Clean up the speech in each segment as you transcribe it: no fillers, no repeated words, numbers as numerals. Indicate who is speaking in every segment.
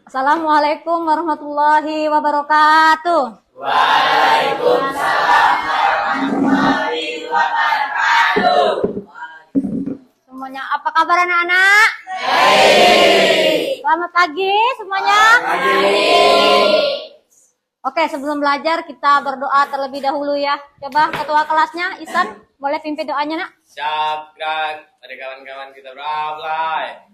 Speaker 1: Assalamualaikum warahmatullahi wabarakatuh.
Speaker 2: Waalaikumsalam warahmatullahi wabarakatuh.
Speaker 1: Semuanya, apa kabar anak-anak?
Speaker 2: Baik.
Speaker 1: Selamat pagi semuanya. Oke, sebelum belajar kita berdoa terlebih dahulu ya. Coba ketua kelasnya, Isan, boleh pimpin doanya nak?
Speaker 3: Siap, gerak. Ada kawan-kawan kita beraplai.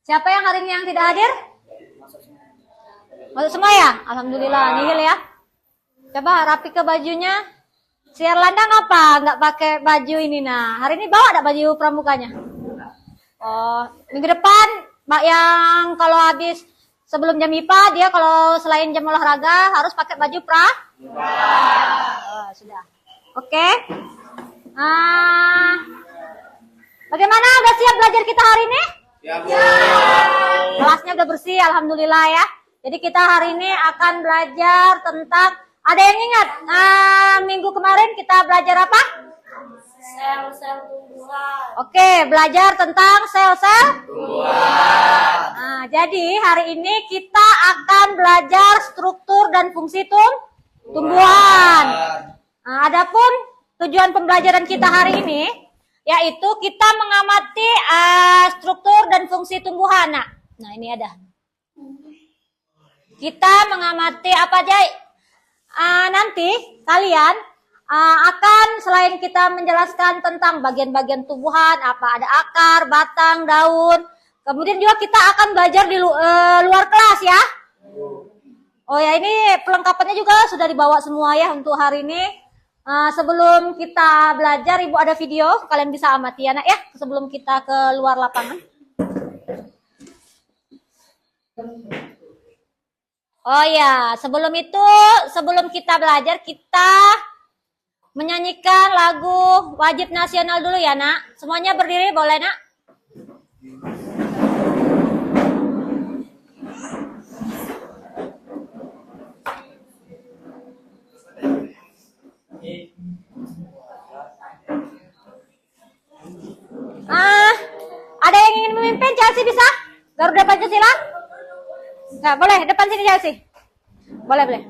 Speaker 1: Siapa yang hari ini yang tidak hadir? Masuk semua ya? Alhamdulillah, nihil ya. Coba rapi ke bajunya. Si Erlandang apa? Nggak pakai baju ini nah. Hari ini bawa ada baju pramukanya? Oh, minggu depan Mbak yang kalau habis sebelum jam IPA dia kalau selain jam olahraga harus pakai baju oh, sudah. Oke. Bagaimana? Udah siap belajar kita hari ini?
Speaker 3: Siap.
Speaker 1: Kelasnya udah bersih, alhamdulillah ya. Jadi kita hari ini akan belajar tentang, ada yang ingat? Minggu kemarin kita belajar apa?
Speaker 2: Sel-sel tumbuhan.
Speaker 1: Oke, belajar tentang sel-sel
Speaker 3: Tumbuhan.
Speaker 1: Jadi hari ini kita akan belajar struktur dan fungsi tumbuhan. Adapun tujuan pembelajaran kita hari ini yaitu kita mengamati struktur dan fungsi tumbuhan. Nah, ini ada. Kita mengamati apa aja. Nanti kalian akan selain kita menjelaskan tentang bagian-bagian tumbuhan, apa ada akar, batang, daun. Kemudian juga kita akan belajar di luar kelas ya. Oh ya, ini pelengkapannya juga sudah dibawa semua ya untuk hari ini. Sebelum kita belajar, Ibu ada video, kalian bisa amati ya nak ya, sebelum kita ke luar lapangan. Oh ya, sebelum itu, sebelum kita belajar, kita menyanyikan lagu wajib nasional dulu ya nak. Semuanya berdiri boleh nak? Ada yang ingin memimpin? Chelsea bisa? Garuda Pancasila? Nggak, boleh. Depan sini Chelsea. Boleh, boleh.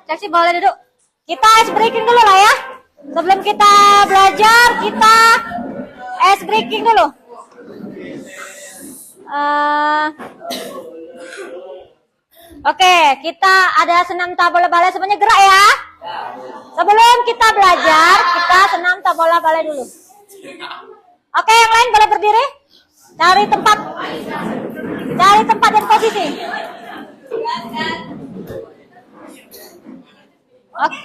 Speaker 1: Seksi boleh duduk. Kita ice breaking dulu lah ya. Sebelum kita belajar, kita ice breaking dulu. Oke, kita ada senam tak bola balai, semuanya gerak ya. Sebelum kita belajar, kita senam tak bola balai dulu. Oke, yang lain boleh berdiri. Cari tempat dan posisi. Oke.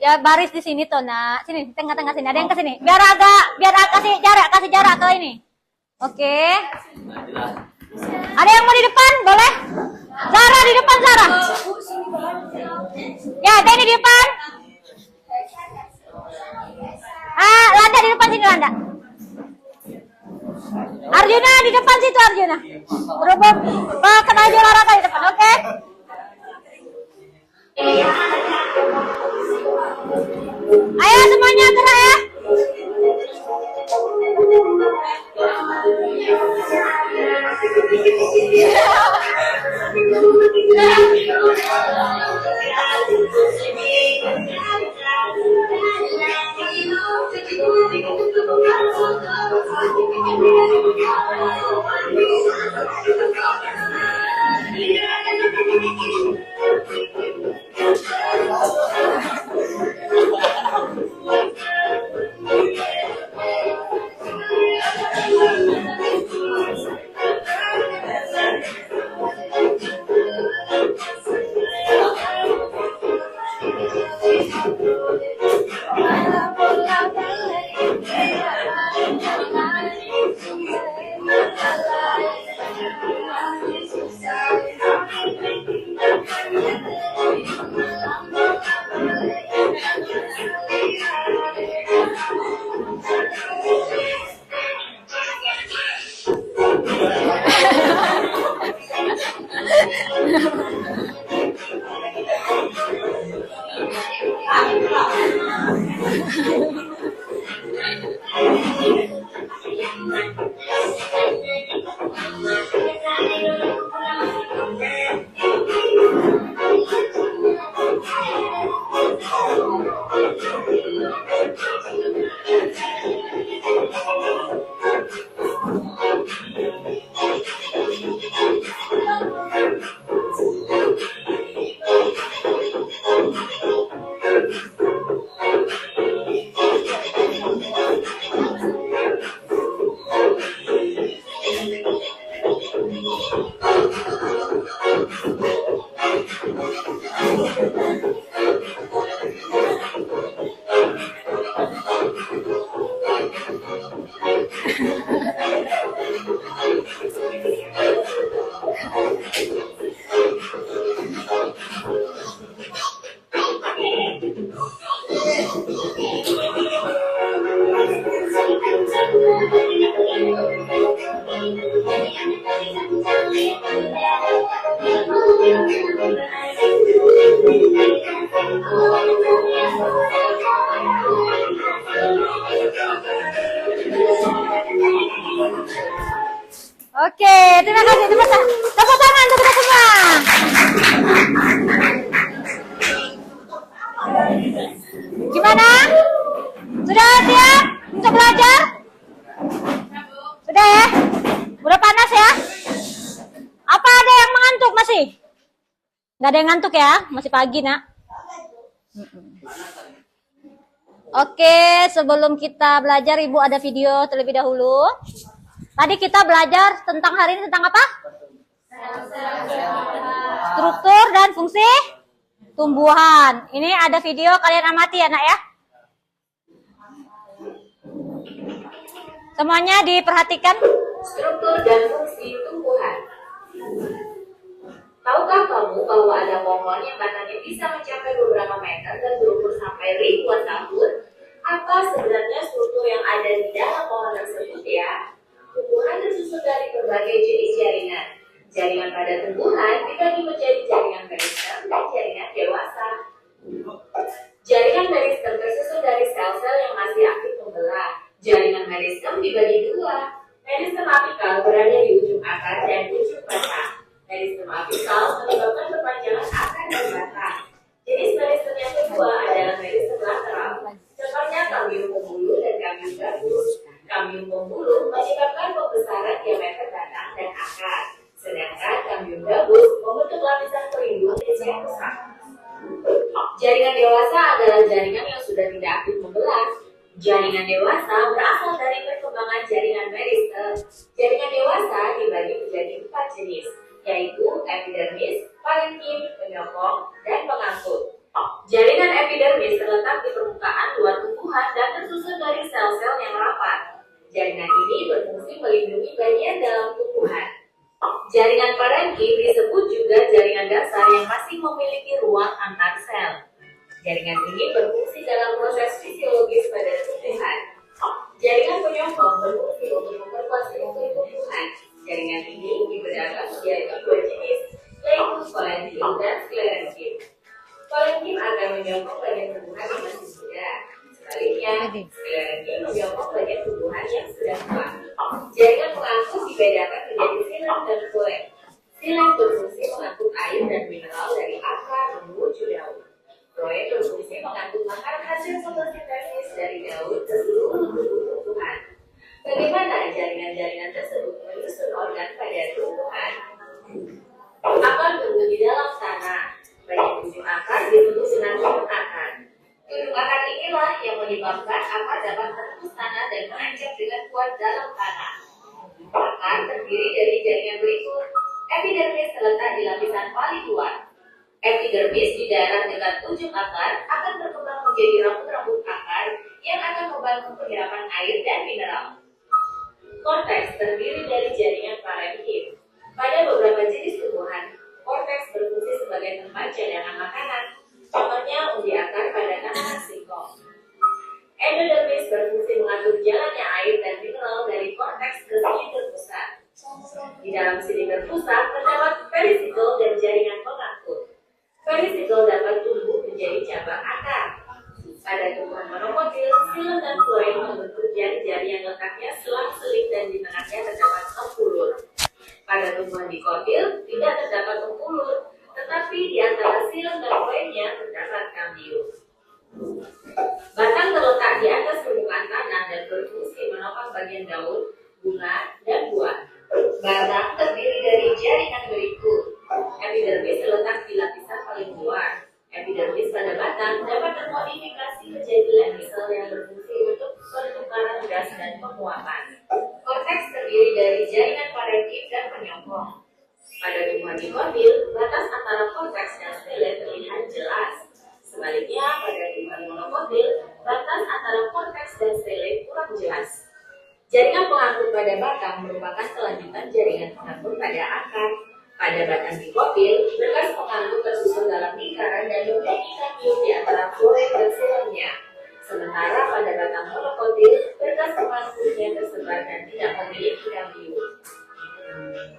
Speaker 1: Ya baris di sini tuh, nak. Sini, tengah-tengah sini. Ada yang ke sini. Biar kasih jarak ke ini. Oke. Ada yang mau di depan? Boleh? Zara di depan, Zara. Ya, ada ini di depan. Landa di depan sini, Landa. Arjuna di depan situ, Arjuna. Berhubung kenal olahraga di depan, oke? Ayo semuanya gerak ya. Oke, terima kasih. Tepuk tangan untuk kita semua. Gimana? Sudah siap untuk belajar? Sudah ya? Udah panas ya? Apa ada yang mengantuk masih? Nggak ada yang ngantuk ya? Masih pagi, nak. Oke, sebelum kita belajar, Ibu ada video terlebih dahulu. Tadi kita belajar tentang hari ini tentang apa? Struktur dan fungsi tumbuhan. Ini ada video, kalian amati ya, nak ya. Semuanya diperhatikan.
Speaker 4: Struktur dan fungsi tumbuhan. Tahukah kamu bahwa ada pohon yang batangnya bisa mencapai beberapa meter dan berumur sampai ribuan tahun? Apa sebenarnya struktur yang ada di dalam pohon tersebut ya? Tumbuhan tersusun dari berbagai jenis jaringan. Jaringan pada tumbuhan dibagi menjadi jaringan meristem dan jaringan dewasa. Jaringan meristem tersusun dari sel-sel yang masih aktif membelah. Jaringan meristem dibagi dua. Meristem apikal berada di ujung akar dan ujung kambium pembuluh menyebabkan pembesaran diameter batang dan akar, sedangkan kambium gabus membentuk lapisan pelindung di setiap rusak. Jaringan dewasa adalah jaringan yang sudah tidak aktif membelah. Jaringan dewasa berasal dari perkembangan jaringan meristem. Jaringan dewasa dibagi menjadi 4 jenis, yaitu epidermis, parenkim, penyokong, dan pengangkut. Jaringan epidermis terletak di permukaan luar tumbuhan dan tersusun dari sel-sel yang rapat. Jaringan ini berfungsi melindungi bagian dalam tumbuhan. Jaringan parenkim disebut juga jaringan dasar yang masih memiliki ruang antar sel. Jaringan ini berfungsi dalam proses fisiologis pada tumbuhan. Jaringan penyokong berfungsi untuk memperkuat struktur tumbuhan. Jaringan ini dibedakan menjadi 2 jenis, yaitu parenkim dan sklerenkim. Parenkim akan menyokong bagian tumbuhan yang masih muda. Sebaliknya, sklerenkim menyokong bagian tumbuhan yang sudah tua. Jaringan pengangkut dibedakan menjadi silam dan floem. Silam berfungsi mengangkut air dan mineral dari akar menuju daun. Floem berfungsi mengangkut makanan hasil fotosintesis dari daun ke seluruh tubuh tumbuhan. Bagaimana jaringan-jaringan tersebut menyusun organ pada tumbuhan? Akar tumbuh di dalam tanah. Banyak ujung akar disebut dengan ujung akar. Ujung akar inilah yang menyebabkan akar dapat menembus tanah dan menancap dengan kuat dalam tanah. Akar terdiri dari jaringan berikut. Epidermis terletak di lapisan paling luar. Epidermis di daerah dekat ujung akar akan berkembang menjadi rambut-rambut akar yang akan membantu penyerapan air dan mineral. Korteks terdiri dari jaringan parenkim. Pada beberapa jenis tumbuhan, korteks berfungsi sebagai tempat cadangan makanan. Contohnya umbi akar pada tanaman singkong. Endodermis berfungsi mengatur jalannya air dan mineral dari korteks ke silinder pusat. Di dalam silinder pusat terdapat perisikel dan jaringan pengangkut. Perisikel dapat tumbuh menjadi cabang akar. Pada tumbuhan monokotil, silem dan floem membentuk jari-jari yang letaknya selang-seling dan di tengahnya terdapat tempulur. Pada tumbuhan dikotil tidak terdapat tempulur, tetapi di antara silem dan floemnya terdapat kambium. Batang terletak di atas permukaan tanah dan berfungsi menopang bagian daun, bunga, dan buah. Batang terdiri dari jaringan berikut. Epidermis terletak di lapisan paling luar. Epidermis pada batang dapat termodifikasi menjadi lem sel yang berfungsi untuk pertukaran gas dan penguapan. Korteks terdiri dari jaringan parenkim dan penyokong. Pada tumbuhan dikotil, batas antara korteks dan stele terlihat jelas. Sebaliknya, pada tumbuhan monokotil, batas antara korteks dan stele kurang jelas. Jaringan pengangkut pada batang merupakan kelanjutan jaringan pengangkut pada akar. Pada batang dikotil, berkas pengangkut tersusun dalam lingkaran dan memiliki kambium di antara floem dan silemnya. Sementara pada batang monokotil, berkas pengangkutnya tersebar dan tidak memiliki kambium.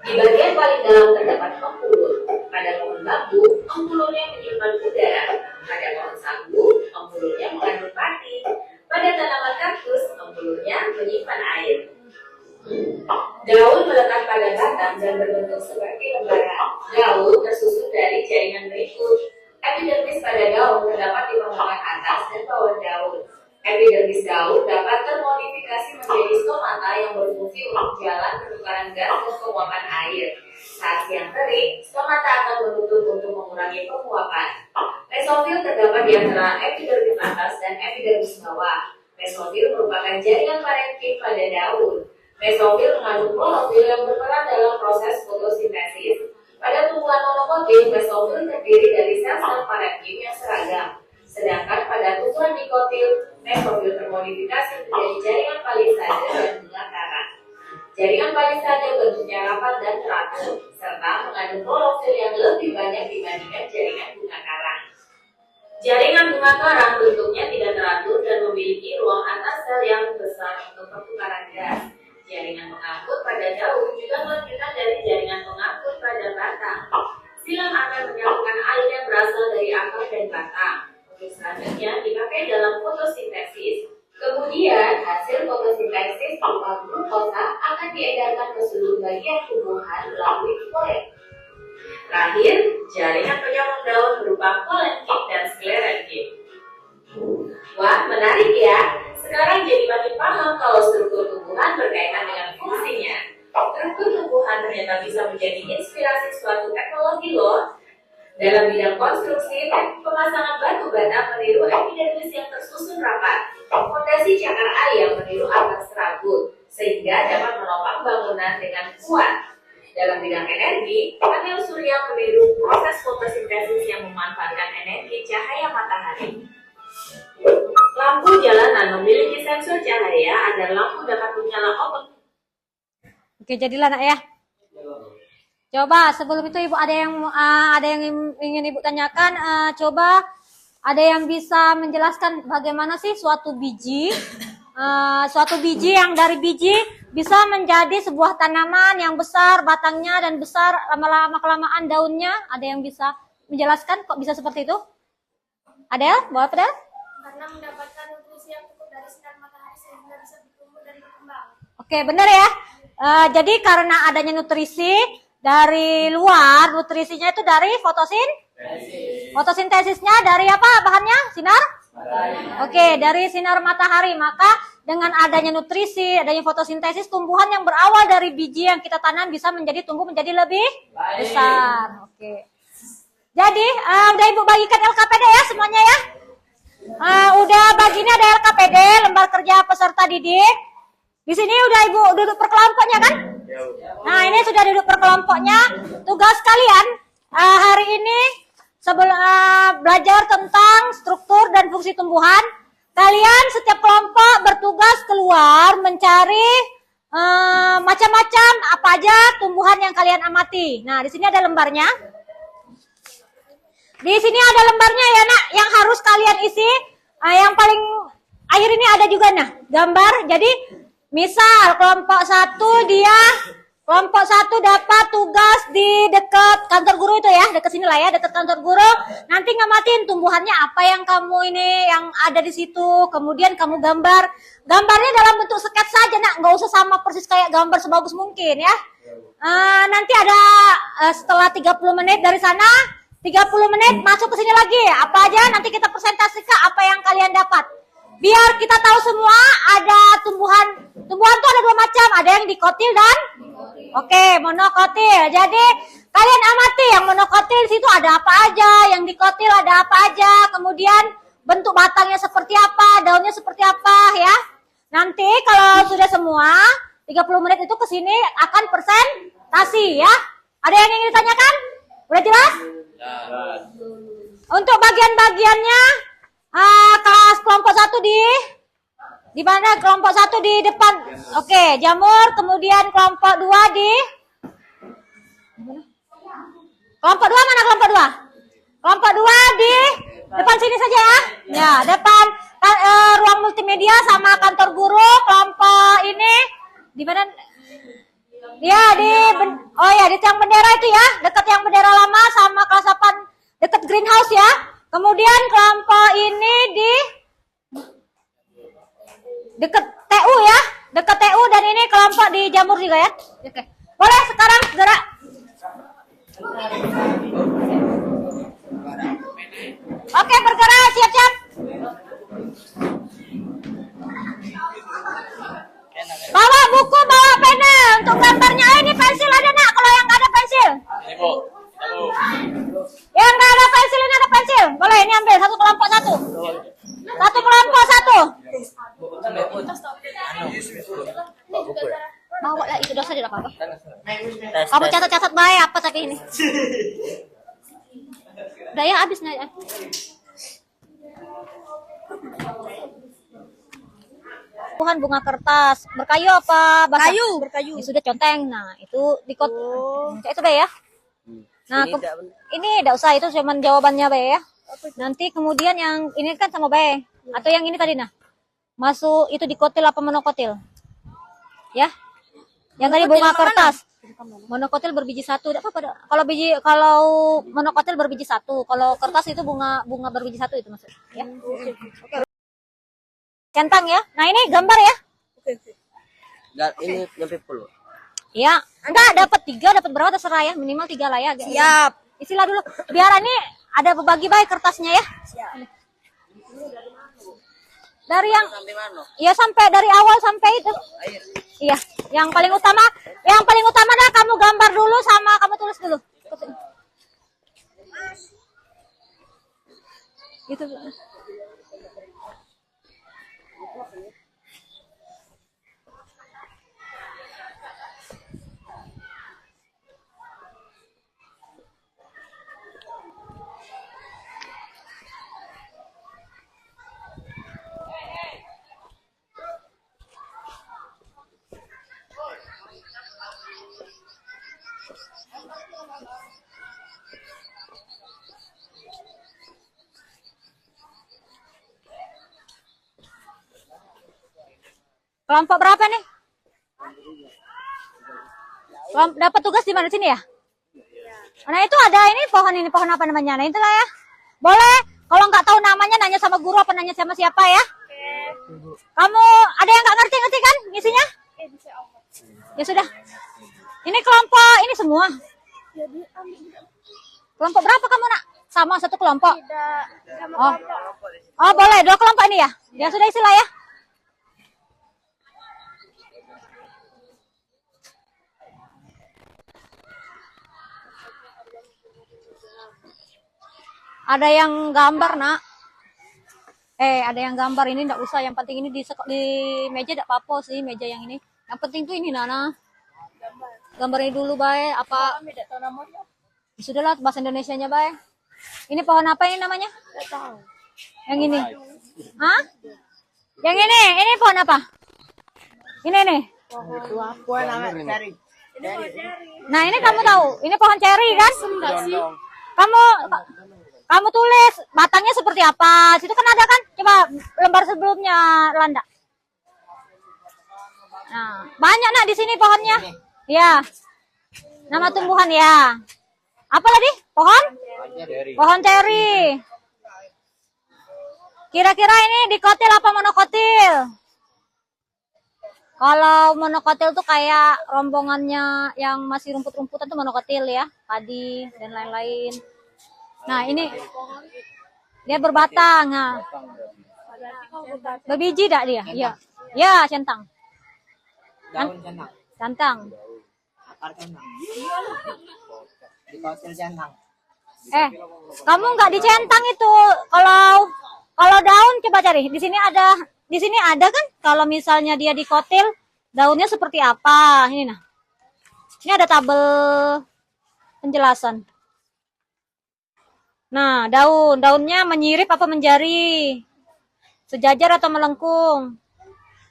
Speaker 4: Di bagian paling dalam terdapat pembuluh. Pada pohon bambu, pembuluhnya menyimpan udara. Pada pohon sagu, pembuluhnya mengandung pati. Pada tanaman kaktus, pembuluhnya menyimpan air. Daun melekat pada batang dan berbentuk seperti lembaran. Daun tersusun dari jaringan berikut. Epidermis pada daun terdapat di permukaan atas dan bawah daun. Epidermis daun dapat termodifikasi menjadi stomata yang berfungsi untuk jalan pertukaran gas dan penguapan air. Saat siang terik, stomata akan menutup untuk mengurangi penguapan. Mesofil terdapat di antara epidermis atas dan epidermis bawah. Mesofil merupakan jaringan parenkim pada daun. Mesofil mengandung klorofil yang berperan dalam proses fotosintesis. Pada tumbuhan monokotil, mesofil terdiri dari sel-sel parenkim yang seragam. Sedangkan pada tumbuhan dikotil, mesofil termodifikasi menjadi jaringan palisade dan bunga karang. Jaringan palisade bentuknya rapat dan teratur, serta mengandung klorofil yang lebih banyak dibandingkan jaringan bunga karang. Jaringan bunga karang bentuknya tidak teratur dan memiliki ruang antar sel yang besar untuk pertukaran gas. Jaringan pengangkut pada daun juga melanjutkan dari jaringan pengangkut pada batang. Silam akan menyambungkan air yang berasal dari akar dan batang. Untuk selanjutnya dipakai dalam fotosintesis. Kemudian hasil fotosintesis berupa glukosa akan diedarkan ke seluruh bagian tumbuhan melalui floem. Terakhir, jaringan penyokong daun berupa parenkim dan sklerenkim. Wah, menarik ya. Sekarang jadi makin paham kalau struktur tumbuhan ternyata bisa menjadi inspirasi suatu teknologi loh. Dalam bidang konstruksi, pemasangan batu bata meniru epidermis yang tersusun rapat, fondasi cakar ayam meniru atap serabut, sehingga dapat menopang bangunan dengan kuat. Dalam bidang energi, panel surya meniru proses fotosintesis yang memanfaatkan energi cahaya matahari. Lampu jalanan memiliki sensor cahaya agar lampu dapat menyala otomatis.
Speaker 1: Oke, jadilah nak ya. Coba sebelum itu Ibu ada yang ingin Ibu tanyakan. Coba ada yang bisa menjelaskan bagaimana sih suatu biji yang dari biji bisa menjadi sebuah tanaman yang besar batangnya dan besar lama-lama kelamaan daunnya. Ada yang bisa menjelaskan kok bisa seperti itu? Adel, bawa Adel?
Speaker 2: Karena mendapatkan nutrisi yang cukup dari sinar matahari sehingga bisa bertumbuh dan berkembang.
Speaker 1: Oke, benar ya. Jadi karena adanya nutrisi dari luar, nutrisinya itu dari fotosintesisnya dari apa bahannya? Sinar? Oke, dari sinar matahari. Maka dengan adanya nutrisi, adanya fotosintesis, tumbuhan yang berawal dari biji yang kita tanam bisa tumbuh menjadi lebih besar. Oke. Jadi udah Ibu bagikan LKPD ya semuanya ya. Udah bagi ini ada LKPD, lembar kerja peserta didik. Di sini udah Ibu duduk per kelompoknya kan? Nah ini sudah duduk per kelompoknya. Tugas kalian hari ini sebelum belajar tentang struktur dan fungsi tumbuhan, kalian setiap kelompok bertugas keluar mencari macam-macam apa aja tumbuhan yang kalian amati. Nah di sini ada lembarnya. Di sini ada lembarnya ya nak, yang harus kalian isi. Yang paling akhir ini ada juga nah gambar. Jadi misal kelompok 1 dapat tugas di dekat kantor guru itu ya, dekat sini lah ya, dekat kantor guru. Nanti ngamatin tumbuhannya apa yang kamu ini yang ada di situ. Kemudian kamu gambar. Gambarnya dalam bentuk sketsa saja nak, nggak usah sama persis kayak gambar sebagus mungkin ya. Nanti ada setelah 30 menit dari sana, 30 menit masuk ke sini lagi. Apa aja nanti kita presentasikan apa yang kalian dapat. Biar kita tahu semua ada tumbuhan tuh ada dua macam, ada yang dikotil dan monokotil. Jadi kalian amati yang monokotil situ ada apa aja, yang dikotil ada apa aja, kemudian bentuk batangnya seperti apa, daunnya seperti apa ya. Nanti kalau sudah semua 30 menit itu ke sini akan presentasi ya. Ada yang ingin ditanyakan? Udah jelas? Untuk bagian-bagiannya kelas kelompok 1 di mana? Kelompok 1 di depan. Oke, jamur, kemudian kelompok 2 di kelompok 2 mana kelompok 2? Kelompok 2 di depan sini saja ya. Ya, depan ruang multimedia sama kantor guru. Kelompok ini di mana? Ya, di tiang bendera itu ya, dekat yang bendera lama sama kelas 8 dekat greenhouse ya. Kemudian kelompok ini di dekat TU ya, dekat TU, dan ini kelompok di jamur juga ya. Oke. Boleh sekarang gerak. Oke, bergerak, siap-siap. Bawa buku, bawa pena untuk gambarnya. Ini pensil ada nak? Kalau yang nggak ada pensil. Yang nggak ada pensil, ini ada pensil. Boleh, ini ambil satu kelompok 1. Satu kelompok 1. Bawa lah itu dosa tidak apa-apa. Kamu catat-catat baik apa tapi ini. Udah ya habis nih. Tuhan bunga kertas berkayu apa basah? Berkayu. Ya, sudah conteng. Nah itu dikot. Itu Bay ya. Nah ini tidak usah, itu cuma jawabannya Bay ya. Nanti kemudian yang ini kan sama Bay atau yang ini tadi nah masuk itu dikotil apa monokotil? Ya. Yang tadi bunga kertas. Monokotil berbiji 1. Tidak apa-apa. Kalau monokotil berbiji 1, kalau kertas itu bunga berbiji 1 itu maksudnya ya. Oke. Centang ya. Nah, ini gambar ya. Oke.
Speaker 5: Ini nyampe 10.
Speaker 1: Ya, enggak dapat 3, dapat berapa terserah ya, minimal 3 lah ya.
Speaker 5: Siap.
Speaker 1: Isilah dulu. Biar ini ada berbagi baik kertasnya ya.
Speaker 5: Siap.
Speaker 1: Dari yang
Speaker 5: Sampai mana?
Speaker 1: ya sampai dari awal sampai itu.
Speaker 5: Air.
Speaker 1: Iya. Yang paling utama dah kamu gambar dulu sama kamu tulis dulu. Gitu. Kelompok berapa nih? Dapat tugas di mana sini ya? Nah itu ada ini pohon apa namanya? Nah itulah ya. Boleh kalau nggak tahu namanya nanya sama guru apa nanya sama siapa ya? Kamu ada yang nggak ngerti kan isinya? Ya sudah. Ini kelompok ini semua. Kelompok berapa kamu nak? Sama satu kelompok? Oh boleh 2 kelompok ini ya? Ya sudah isilah ya. Ada yang gambar nak? Ada yang gambar ini enggak usah. Yang penting ini di meja enggak apa-apa sih meja yang ini. Yang penting tuh ini Nana. Gambarnya dulu baik apa? Sudahlah bahasa Indonesianya baik. Ini pohon apa ini namanya? Enggak tahu. Yang ini. Hah? Yang ini pohon apa? Ini nih.
Speaker 5: Pohon namanya ceri.
Speaker 1: Nah, ini kamu tahu. Ini pohon ceri kan? Kamu tulis batangnya seperti apa? Situ kan ada kan? Coba lembar sebelumnya Landa. Nah, banyak nak di sini pohonnya. Ya. Nama tumbuhan ya. Apa tadi? Pohon? Pohon ceri. Kira-kira ini dikotil apa monokotil? Kalau monokotil tuh kayak rombongannya yang masih rumput-rumputan tuh monokotil ya, padi dan lain-lain. Nah ini dia berbatang, nah. Berbiji tak dia? Iya, ya centang.
Speaker 5: Daun centang.
Speaker 1: Centang.
Speaker 5: Akar centang. Dikotil centang.
Speaker 1: Kamu nggak dicentang itu. Kalau daun coba cari. Di sini ada kan? Kalau misalnya dia dikotil, daunnya seperti apa? Ini nah. Ini ada tabel penjelasan. Nah, daunnya menyirip apa menjari? Sejajar atau melengkung?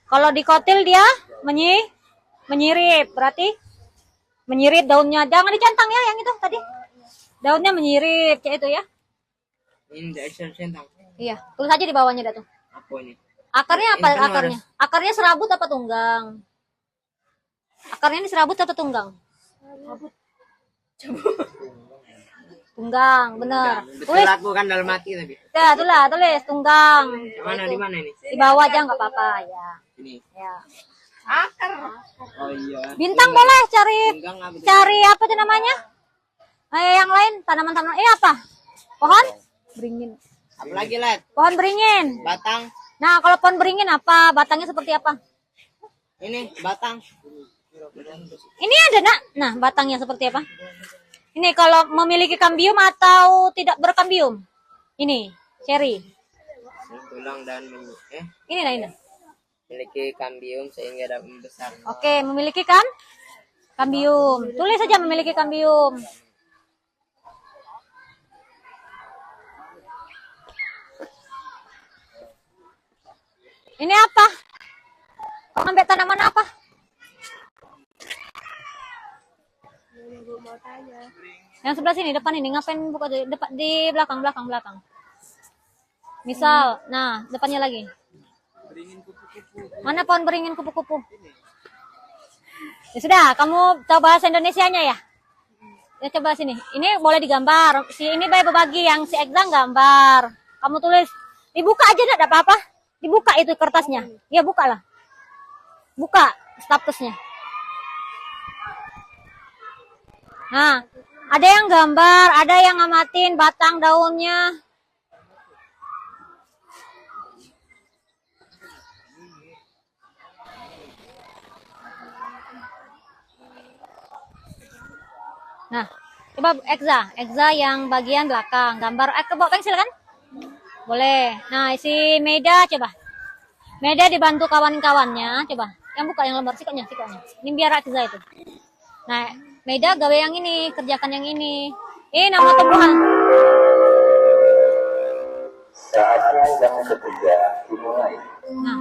Speaker 1: Kalau dikotil dia menyirip, berarti menyirip daunnya. Jangan dicentang ya yang itu tadi. Daunnya menyirip kayak itu ya.
Speaker 5: Ini daun centang.
Speaker 1: Iya, tulis aja di bawahnya dah tuh.
Speaker 5: Apa ini?
Speaker 1: Akarnya apa akarnya? Akarnya serabut apa tunggang? Akarnya ini serabut atau tunggang? Tunggang, bener.
Speaker 5: Betul aku kan dalam hati tadi.
Speaker 1: Ya, tulis tunggang.
Speaker 5: Mana di mana ini?
Speaker 1: Di bawah aja nggak apa-apa ya.
Speaker 5: Ini.
Speaker 1: Ya.
Speaker 5: Oh iya.
Speaker 1: Bintang boleh
Speaker 5: Tunggang apa itu?
Speaker 1: cari apa tuh namanya? Yang lain tanaman-tanaman. Apa? Pohon beringin.
Speaker 5: Apa lagi, Lat?
Speaker 1: Pohon beringin.
Speaker 5: Batang.
Speaker 1: Nah, kalau pohon beringin apa? Batangnya seperti apa?
Speaker 5: Ini batang.
Speaker 1: Ini ada nak. Nah, batangnya seperti apa? Ini kalau memiliki kambium atau tidak berkambium? Ini, cherry.
Speaker 5: Tulang dan
Speaker 1: Ini nah ini.
Speaker 5: memiliki kambium sehingga dapat membesar.
Speaker 1: Oke, memiliki kambium. Tulis saja memiliki kambium. Ini apa? Kau ngambil tanaman apa? Yang sebelah sini, depan ini. Ngapain buka di belakang. Misal, nah, depannya lagi. Mana pohon beringin kupu-kupu? Ya sudah, kamu tahu bahasa Indonesianya ya? Ya coba sini. Ini boleh digambar. Ini baik berbagi, yang si Egzang gambar. Kamu tulis. Dibuka aja enggak apa-apa. Dibuka itu kertasnya. Ya bukalah. Buka statusnya. Nah, ada yang gambar, ada yang ngamatin batang daunnya. Nah, coba Ekza yang bagian belakang. Gambar, bawa pensil kan? Boleh. Nah, si Meda coba. Meda dibantu kawan-kawannya, coba. Yang buka yang lembar sikotnya. Ini biar Ekza itu. Nah, Meda gawe yang ini, kerjakan yang ini. Ini nama tumbuhan.
Speaker 6: Saatnya yang ketiga dimulai.
Speaker 1: Nah,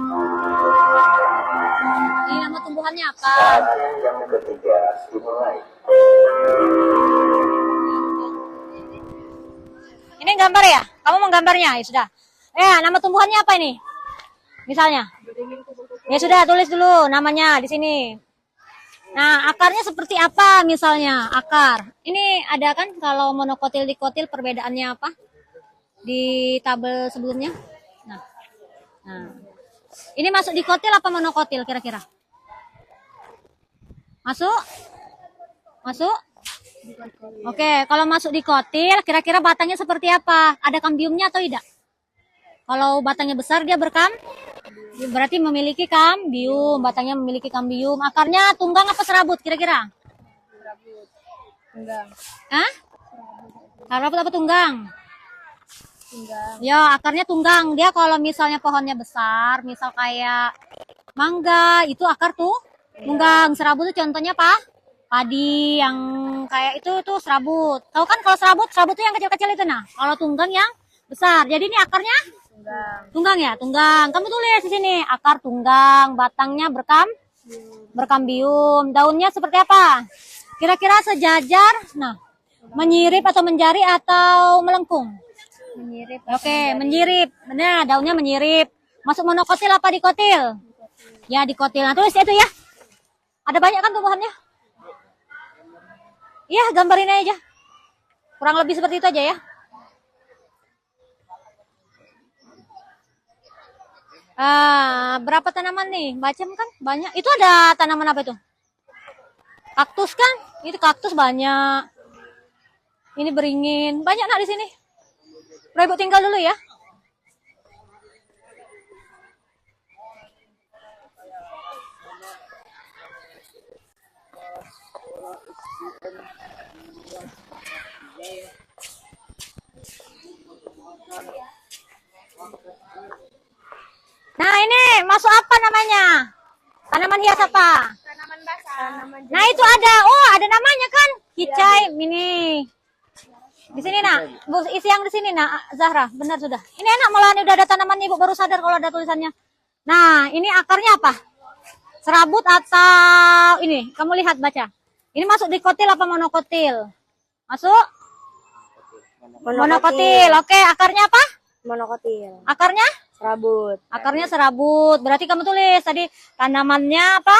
Speaker 1: ini nama tumbuhannya apa?
Speaker 6: Saatnya yang ketiga dimulai.
Speaker 1: Ini gambar ya? Kamu mau gambarnya? Ya sudah. Nama tumbuhannya apa ini? Misalnya. Ya sudah, tulis dulu namanya di sini. Nah, akarnya seperti apa misalnya? Akar. Ini ada kan kalau monokotil dikotil perbedaannya apa? Di tabel sebelumnya. Nah. Ini masuk dikotil apa monokotil kira-kira? Masuk? Oke, kalau masuk dikotil kira-kira batangnya seperti apa? Ada kambiumnya atau tidak? Kalau batangnya besar dia berarti memiliki kambium, batangnya memiliki kambium. Akarnya tunggang apa serabut kira-kira?
Speaker 2: Tunggang.
Speaker 1: Hah? Serabut apa tunggang?
Speaker 2: Tunggang.
Speaker 1: Ya, akarnya tunggang. Dia kalau misalnya pohonnya besar, misal kayak mangga, itu akar tuh tunggang. Serabut itu contohnya padi yang kayak itu tuh serabut. Tahu kan kalau serabut tuh yang kecil-kecil itu nah. Kalau tunggang yang besar. Jadi ini akarnya tunggang ya, tunggang. Kamu tulis di sini, akar tunggang, batangnya berkambium. Daunnya seperti apa? Kira-kira sejajar, nah, menyirip atau menjari atau melengkung?
Speaker 2: Menyirip.
Speaker 1: Oke, menyirip. Benar, daunnya menyirip. Masuk monokotil apa dikotil? Ya, dikotil. Nah, tulis itu ya. Ada banyak kan tumbuhannya? Iya, gambarin aja. Kurang lebih seperti itu aja ya. Berapa tanaman nih? Macam kan banyak. Itu ada tanaman apa itu? Kaktus kan? Itu kaktus banyak. Ini beringin. Banyak nak di sini. Ibu tinggal dulu ya. Nah, ini masuk apa namanya? Tanaman hias apa?
Speaker 2: Tanaman basah.
Speaker 1: Nah, itu ada. Oh, ada namanya kan? Kicai mini. Di sini nak, isi yang di sini nak, Zahra, benar sudah. Ini enak malah udah ada tanamannya, Ibu baru sadar kalau ada tulisannya. Nah, ini akarnya apa? Serabut atau ini? Kamu lihat baca. Ini masuk dikotil apa monokotil? Masuk? Monokotil. Oke, akarnya apa?
Speaker 2: Monokotil.
Speaker 1: Akarnya?
Speaker 2: Serabut.
Speaker 1: Akarnya serabut. Berarti kamu tulis tadi tanamannya apa?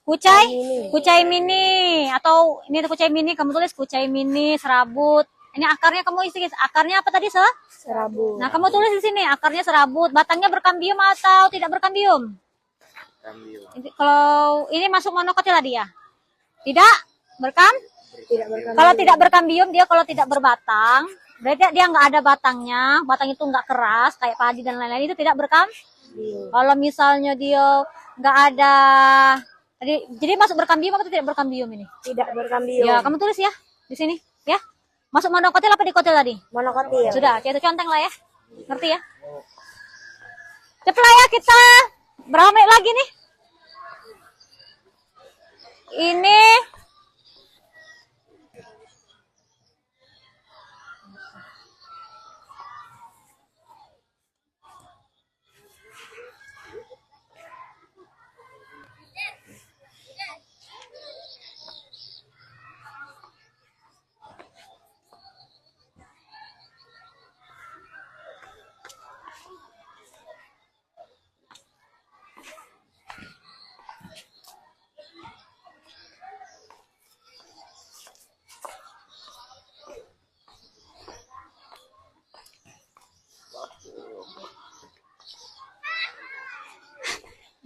Speaker 1: Kucai mini atau ini kucai mini, kamu tulis kucai mini serabut. Ini akarnya kamu isi. Akarnya apa tadi
Speaker 2: Serabut.
Speaker 1: Nah, kamu tulis di sini akarnya serabut. Batangnya berkambium atau tidak berkambium? Kalau ini masuk monokotil tadi ya? Tidak
Speaker 2: Tidak berkambium.
Speaker 1: Kalau tidak berkambium dia kalau tidak berbatang, berarti dia nggak ada batangnya, batang itu nggak keras kayak padi dan lain-lain, itu tidak berkambium. Kalau misalnya dia nggak ada, jadi masuk berkambium atau tidak berkambium ini?
Speaker 2: Tidak berkambium.
Speaker 1: Ya, kamu tulis ya di sini ya. Masuk monokotil apa dikotil tadi?
Speaker 2: Monokotil.
Speaker 1: Sudah, itu conteng lah ya. Ngerti ya? Cepet lah ya, kita beramai lagi nih. Ini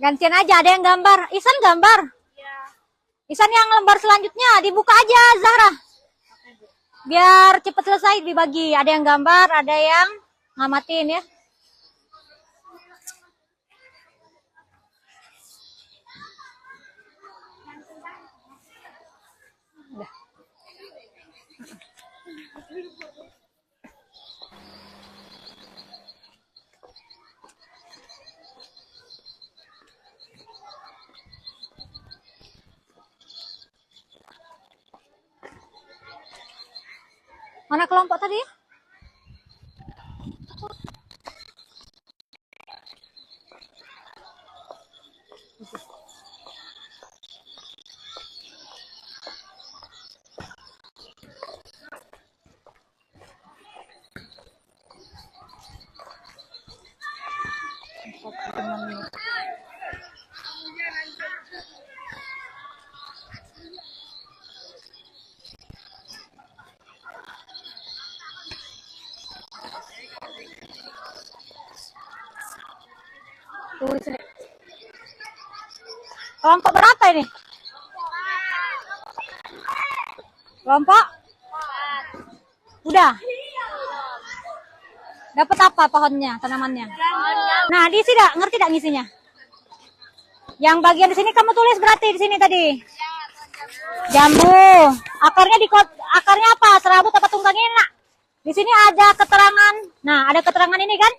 Speaker 1: gantian aja, ada yang gambar. Isan gambar. Isan yang lembar selanjutnya dibuka aja, Zahra. Biar cepet selesai dibagi. Ada yang gambar, ada yang ngamatin ya. Udah. Mana kelompok tadi? Tulis ini. Kelompok berapa ini? Kelompok? Udah. Dapat apa pohonnya, tanamannya? Nah, diisi dah, ngerti dah ngisinya? Yang bagian di sini kamu tulis berarti di sini tadi. Jambu. Akarnya apa? Serabut apa tunggang ini, Nak? Di sini ada keterangan. Nah, ada keterangan ini kan?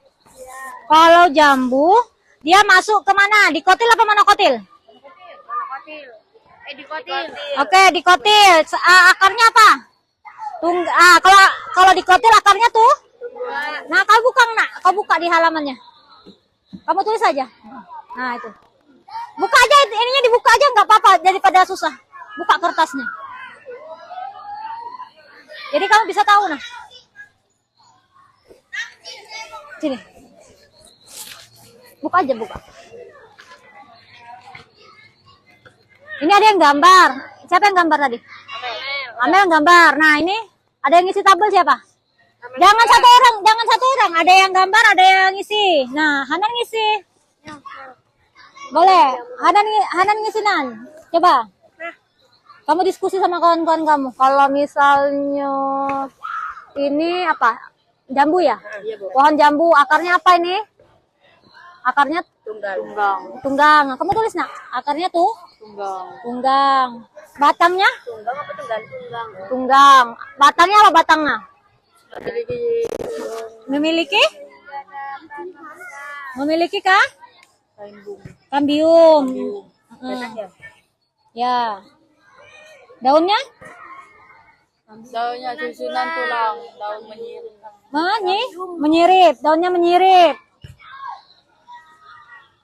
Speaker 1: Kalau jambu, dia masuk ke mana? Dikotil apa monokotil?
Speaker 2: Dikotil.
Speaker 1: Oke, dikotil. Akarnya apa? Kalau dikotil akarnya tuh? Nah, kau buka, Nak. Kau buka di halamannya. Kamu tulis aja. Nah, itu. Buka aja, ininya dibuka aja nggak apa-apa daripada susah. Buka kertasnya. Jadi kamu bisa tahu, nah. Sini. Buka aja, buka. Ini ada yang gambar. Siapa yang gambar tadi? Amel yang gambar. Nah, ini ada yang ngisi tabel siapa? Jangan satu orang. Ada yang gambar, ada yang ngisi. Nah, Hanan ngisi. Boleh. Hanan ngisinan. Coba. Kamu diskusi sama kawan-kawan kamu. Kalau misalnya ini apa? Jambu ya? Pohon jambu. Akarnya apa ini? Akarnya tunggang. Kamu tulis, Nak. Akarnya tuh? Tunggang. Batangnya? Tunggang. Batangnya apa batangnya? Memiliki kah? Kambium. Ya. Daunnya?
Speaker 2: Daunnya susunan tulang, daun menyirip.
Speaker 1: Menyirip. Daunnya menyirip.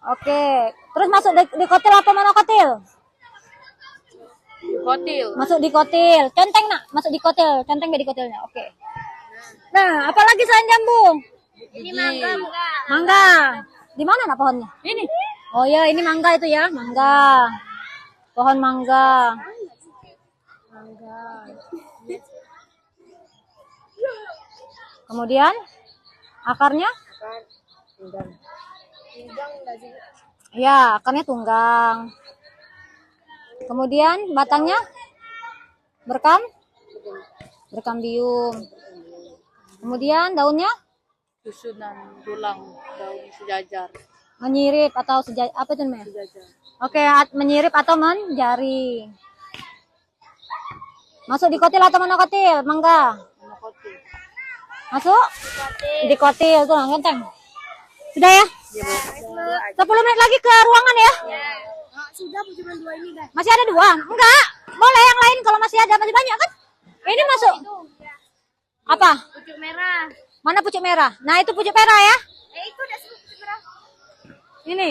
Speaker 1: Oke. Terus masuk di kotil apa monokotil?
Speaker 2: Kotil.
Speaker 1: Masuk di kotil. Centeng, Nak. Masuk di kotil. Centeng di kotilnya. Oke. Nah, apalagi selain jambu?
Speaker 2: Ini mangga.
Speaker 1: Mangga. Di mana, Nak, pohonnya?
Speaker 2: Ini.
Speaker 1: Oh ya, ini mangga itu ya, mangga. Pohon mangga. Kemudian akarnya? Ya, akarnya tunggang. Kemudian batangnya berkambium. Kemudian daunnya
Speaker 2: Susunan tulang, daun sejajar.
Speaker 1: menyirip atau apa itu namanya? Oke, menyirip atau menjari. Masuk di kotil atau monokotil? Mangga. Masuk? Di kotil tuh, genteng. Sudah ya? 10 menit lagi ke ruangan ya?
Speaker 2: Sudah cuma 2 ini, guys.
Speaker 1: Masih ada 2? Enggak. Boleh yang lain kalau masih ada, masih banyak kan? Ini masuk. Apa?
Speaker 2: Pucuk merah.
Speaker 1: Mana pucuk merah? Nah, itu pucuk merah ya?
Speaker 2: Itu udah pucuk merah.
Speaker 1: Ini.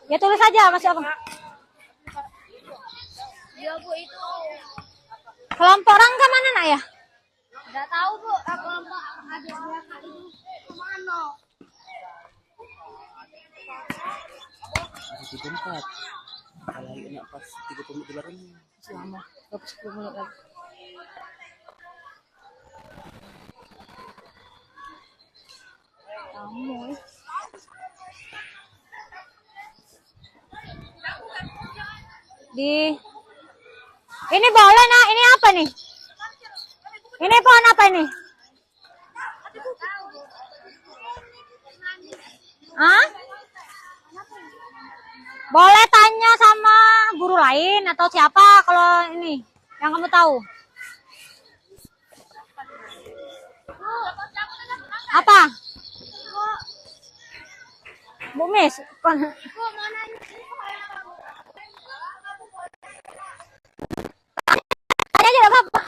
Speaker 1: Ya tulis aja masuk apa?
Speaker 2: Iya, Bu, itu.
Speaker 1: Kelompok rangka mana, Nak ya?
Speaker 2: Enggak tahu, Bu. Kelompok ada berapa itu? Kemana?
Speaker 5: Masih tempat. Kalau nak pas 30 menit dilarang.
Speaker 1: Selama 10 menit lagi. Kamu. Ini boleh, Nak. Ini apa nih? Ini pohon apa ini? Hah? Boleh tanya sama guru lain atau siapa kalau ini yang kamu tahu. Apa? Bu Miss, tanya aja apa-apa.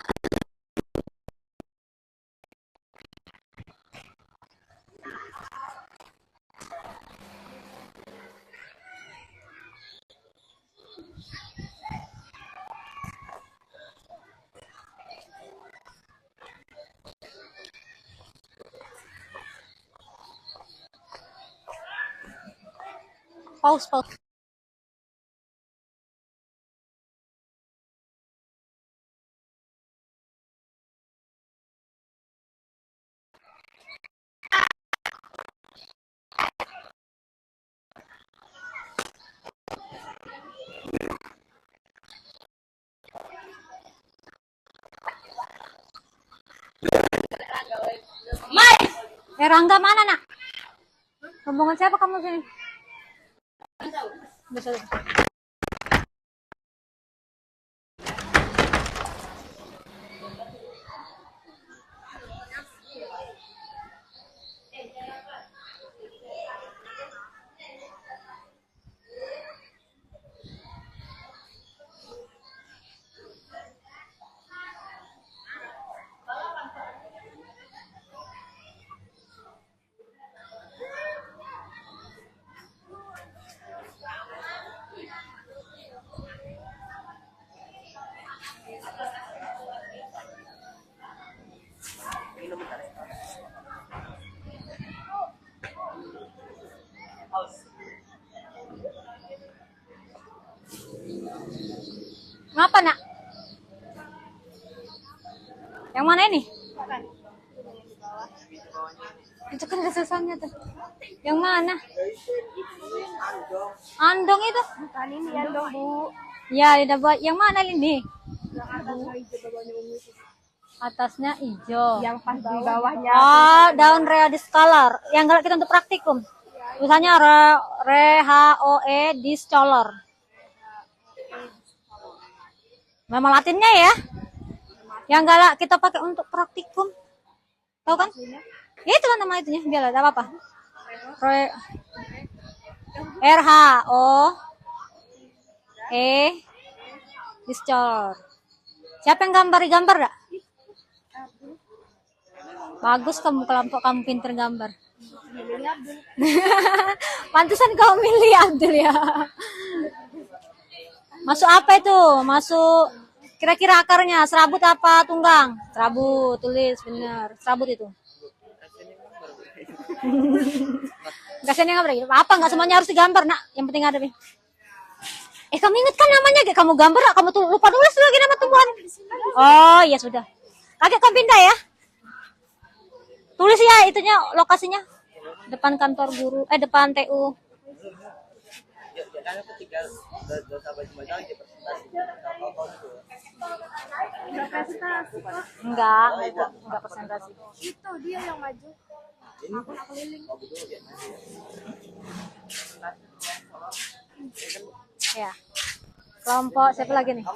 Speaker 1: Pause, pause. Rangga mana, Nak? Rombongan siapa kamu sini? Bisa. Ngapa, Nak? Yang mana ini? Itu kan ada susannya tuh. Yang mana? Andong itu?
Speaker 2: Bukan ini andong, Bu.
Speaker 1: Ya, udah buat. Yang mana ini? Atasnya hijau.
Speaker 2: Yang pas di bawahnya.
Speaker 1: Oh, daun rea discolor. Yang galak kita untuk praktikum. Tulisannya RHOE discolor. Nama latinnya ya. Yang galak kita pakai untuk praktikum. Tahu kan? Ya itu kan nama itunya. Biar ada apa-apa. RHOE discolor. Siapa yang gambar gak? Bagus kamu, kelompok kamu pinter gambar. Pantesan kau milih Abdul ya. Masuk apa itu? Masuk kira-kira akarnya serabut apa tunggang? Serabut, tulis bener. Serabut itu. Kasiannya gambar. Apa nggak semuanya harus digambar, Nak? Yang penting ada. Kamu ingat kan namanya? Kamu gambar, kamu tuh lupa nulis lagi nama tumbuhan. Oh, ya sudah. Kakek kamu pindah ya. Tulis ya itunya lokasinya. Depan kantor guru, depan TU. Enggak presentasi.
Speaker 2: Itu dia yang maju. Aku keliling.
Speaker 1: Ya. Kelompok siapa lagi nih?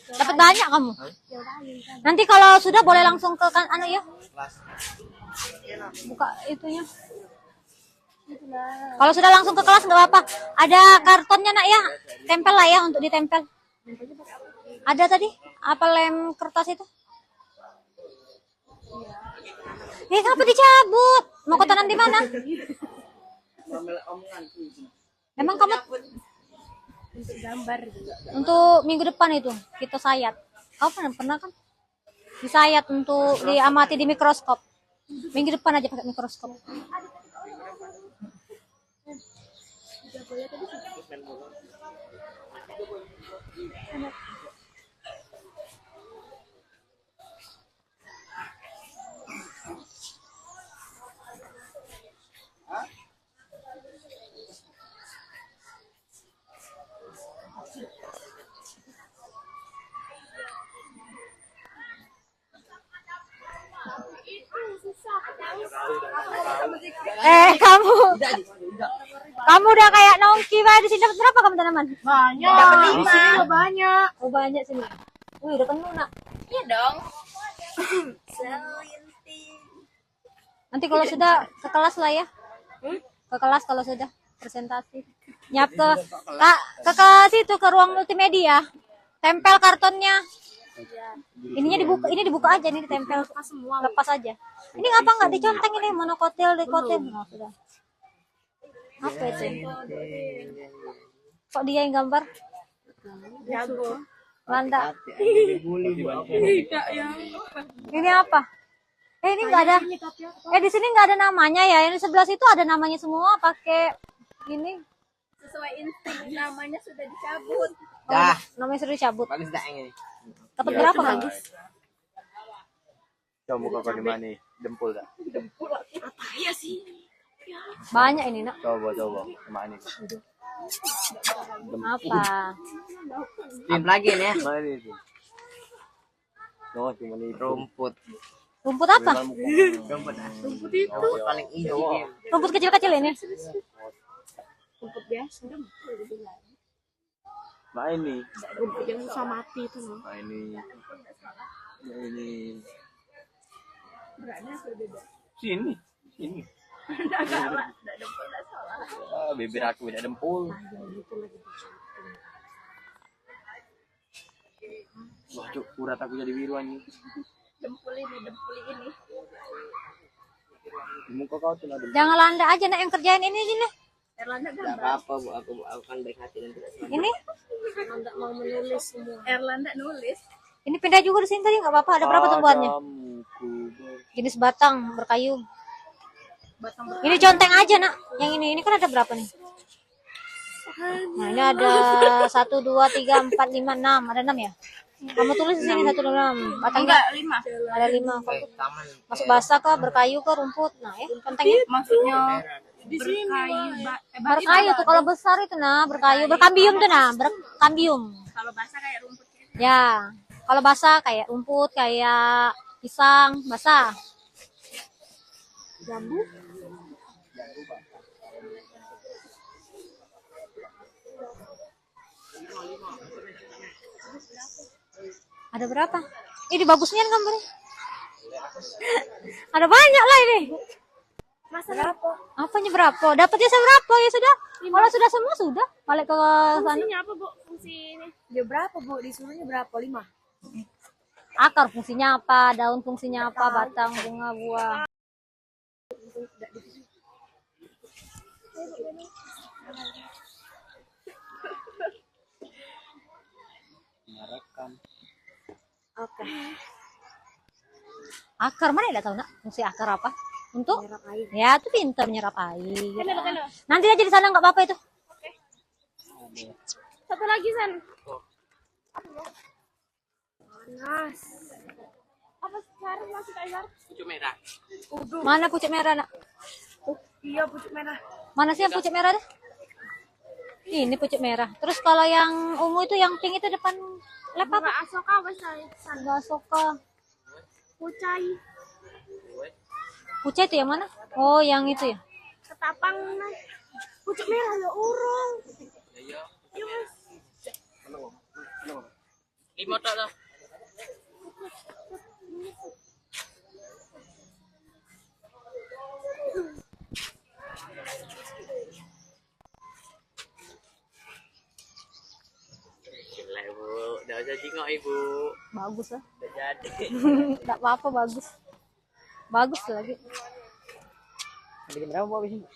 Speaker 1: Dapat banyak kamu. Nanti kalau sudah boleh langsung ke kan anu ya. Buka itunya. Kalau sudah langsung ke kelas nggak apa-apa. Ada kartonnya, Nak ya. Tempel lah ya untuk ditempel. Ada tadi apa lem kertas itu? Kenapa dicabut? Mau ke tanam di mana? Emang kamu
Speaker 2: Untuk gambar juga.
Speaker 1: untuk minggu depan itu kita sayat. Kau pernah kan? Disayat untuk diamati di mikroskop. Minggu depan aja pakai mikroskop. Kamu udah kayak nongki bah di sini. Dapat berapa kamu tanaman?
Speaker 2: Banyak. Dapat 5. Banyak.
Speaker 1: Oh banyak sini. Wih udah penuh, Nak.
Speaker 2: Iya dong.
Speaker 1: Nanti kalau sudah ke kelas lah ya. Ke kelas kalau sudah presentasi. Nyap ke kelas itu ke ruang multimedia. Tempel kartonnya. Ininya dibuka, ini dibuka aja nih, ditempel semua, lepas aja. Ini ngapa nggak diconteng ini monokotil dekotil? Nah, sudah. Apa itu? Kok dia yang gambar?
Speaker 2: Jago.
Speaker 1: Mantap.
Speaker 2: Tidak ya.
Speaker 1: Ini apa? Ini nggak ada. Di sini nggak ada namanya ya. Yang di sebelah situ ada namanya semua. Pakai ini.
Speaker 2: Sesuai insting namanya sudah dicabut.
Speaker 5: Dah.
Speaker 1: Namanya sudah dicabut.
Speaker 5: Bagus dah yang ini.
Speaker 1: Dapat berapa bagus?
Speaker 5: Coba muka kau di mana nih? Dempul dah.
Speaker 2: Iya sih.
Speaker 1: Banyak ini nak.
Speaker 5: Coba mana nih?
Speaker 1: Apa?
Speaker 5: Tim lagi nih ya. Mana nih? Oh, cuma nih rumput.
Speaker 1: Rumput apa?
Speaker 5: Rumput itu paling hijau.
Speaker 1: Rumput kecil-kecil ini.
Speaker 2: Rumput biasa.
Speaker 5: Nah ini.
Speaker 2: Rumput yang susah mati itu loh.
Speaker 5: Nah ini. Nah ini. Sini. Bibir aku tidak dempul. Wah, cuk, urat aku jadi biru anjing.
Speaker 2: Dempul ini.
Speaker 5: Di muka kau tuh ada.
Speaker 1: Jangan landa aja nak yang kerjain ini sini.
Speaker 2: Erlanda
Speaker 5: Enggak apa-apa, Bu. Aku kan baik hati dan tidak salah.
Speaker 1: Ini.
Speaker 2: Erlanda mau menulis semua. Erlanda nulis.
Speaker 1: Ini pindah juga di sini tadi nggak apa-apa. Ada berapa tumbuhannya? Jenis batang berkayu. Ini conteng aja nak. Yang ini kan ada berapa nih? Nah ini ada 1, 2, 3, 4, 5, 6. Ada 6 ya? Kamu tulis di sini 1, 2, 6. Batangnya
Speaker 2: 5.
Speaker 1: ada 5.
Speaker 5: Taman.
Speaker 1: Masuk basah kah, berkayu kah, rumput. Nah ya contengnya.
Speaker 2: Maksudnya berkayu.
Speaker 1: Berkayu tuh kalau besar itu nah berkayu. Berkambium tuh nah. Berkambium.
Speaker 2: Kalau basah kayak rumput.
Speaker 1: Ya. Kalau basah kayak rumput, kayak pisang, basah. Jambu. Ada berapa? Ini bagusnya gambarnya. Ada banyak lah ini.
Speaker 2: Masa berapa?
Speaker 1: Apanya berapa? Dapatnya seberapa ya sudah? Kalau sudah semua sudah. Balik ke sana.
Speaker 2: Fungsinya apa, Bu? Fungsi ini.
Speaker 7: Dia berapa, Bu? Disuruhnya berapa? 5.
Speaker 1: Akar fungsinya apa? Daun fungsinya apa? Batang, bunga, buah.
Speaker 5: Merekam.
Speaker 1: Oke. Akar mana ya tahu nak? Fungsi akar apa? Untuk? Ya, itu pintar menyerap air. Nanti aja di sana nggak apa-apa itu.
Speaker 2: Satu lagi, San. Panas. Apa sekarang masuk air?
Speaker 5: Pucuk merah.
Speaker 1: Mana pucuk merah nak?
Speaker 2: Iya, pucuk merah.
Speaker 1: Mana sih yang pucuk merah dah? Ini pucuk merah. Terus kalau yang ungu itu yang pink itu depan lap apa?
Speaker 2: Bunga asoka bahasa San.
Speaker 1: Enggak suka.
Speaker 2: Pucai.
Speaker 1: Pucuk itu yang mana? Oh, yang itu ya.
Speaker 2: Ketapang. Pucuk merah ya urung. Iya, Mas.
Speaker 5: 5 tak dah. Gila, Bu. Dah usah jengok, Ibu.
Speaker 1: Bagus lah.
Speaker 5: Dah jadi.
Speaker 1: Enggak apa-apa bagus. Bagus lagi.
Speaker 5: Bikin berapa, Bu, habis ini?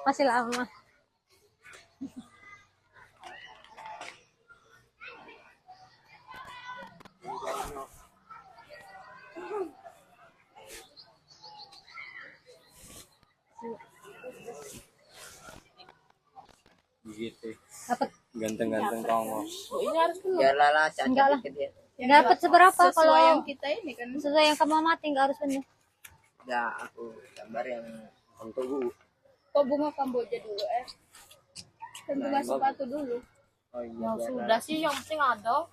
Speaker 1: Masih lama.
Speaker 5: Begitu.
Speaker 1: Dapat
Speaker 5: Ganteng-ganteng kamu.
Speaker 2: Ini harus penuh.
Speaker 5: Ya lah,
Speaker 1: enggak lah.
Speaker 5: dikit ya.
Speaker 1: Dapat seberapa
Speaker 2: Sesuai
Speaker 1: kalau
Speaker 2: yang kita ini kan.
Speaker 1: sesuai yang kamu mati enggak harus penuh.
Speaker 5: Ya, aku gambar yang untuk Bu.
Speaker 2: Kok bunga kamboja dulu, Tentu
Speaker 5: Nah,
Speaker 2: masuk
Speaker 5: bagus.
Speaker 2: batu dulu.
Speaker 5: Oh iya.
Speaker 2: Ya
Speaker 5: biar
Speaker 2: sudah sih, yang penting ada.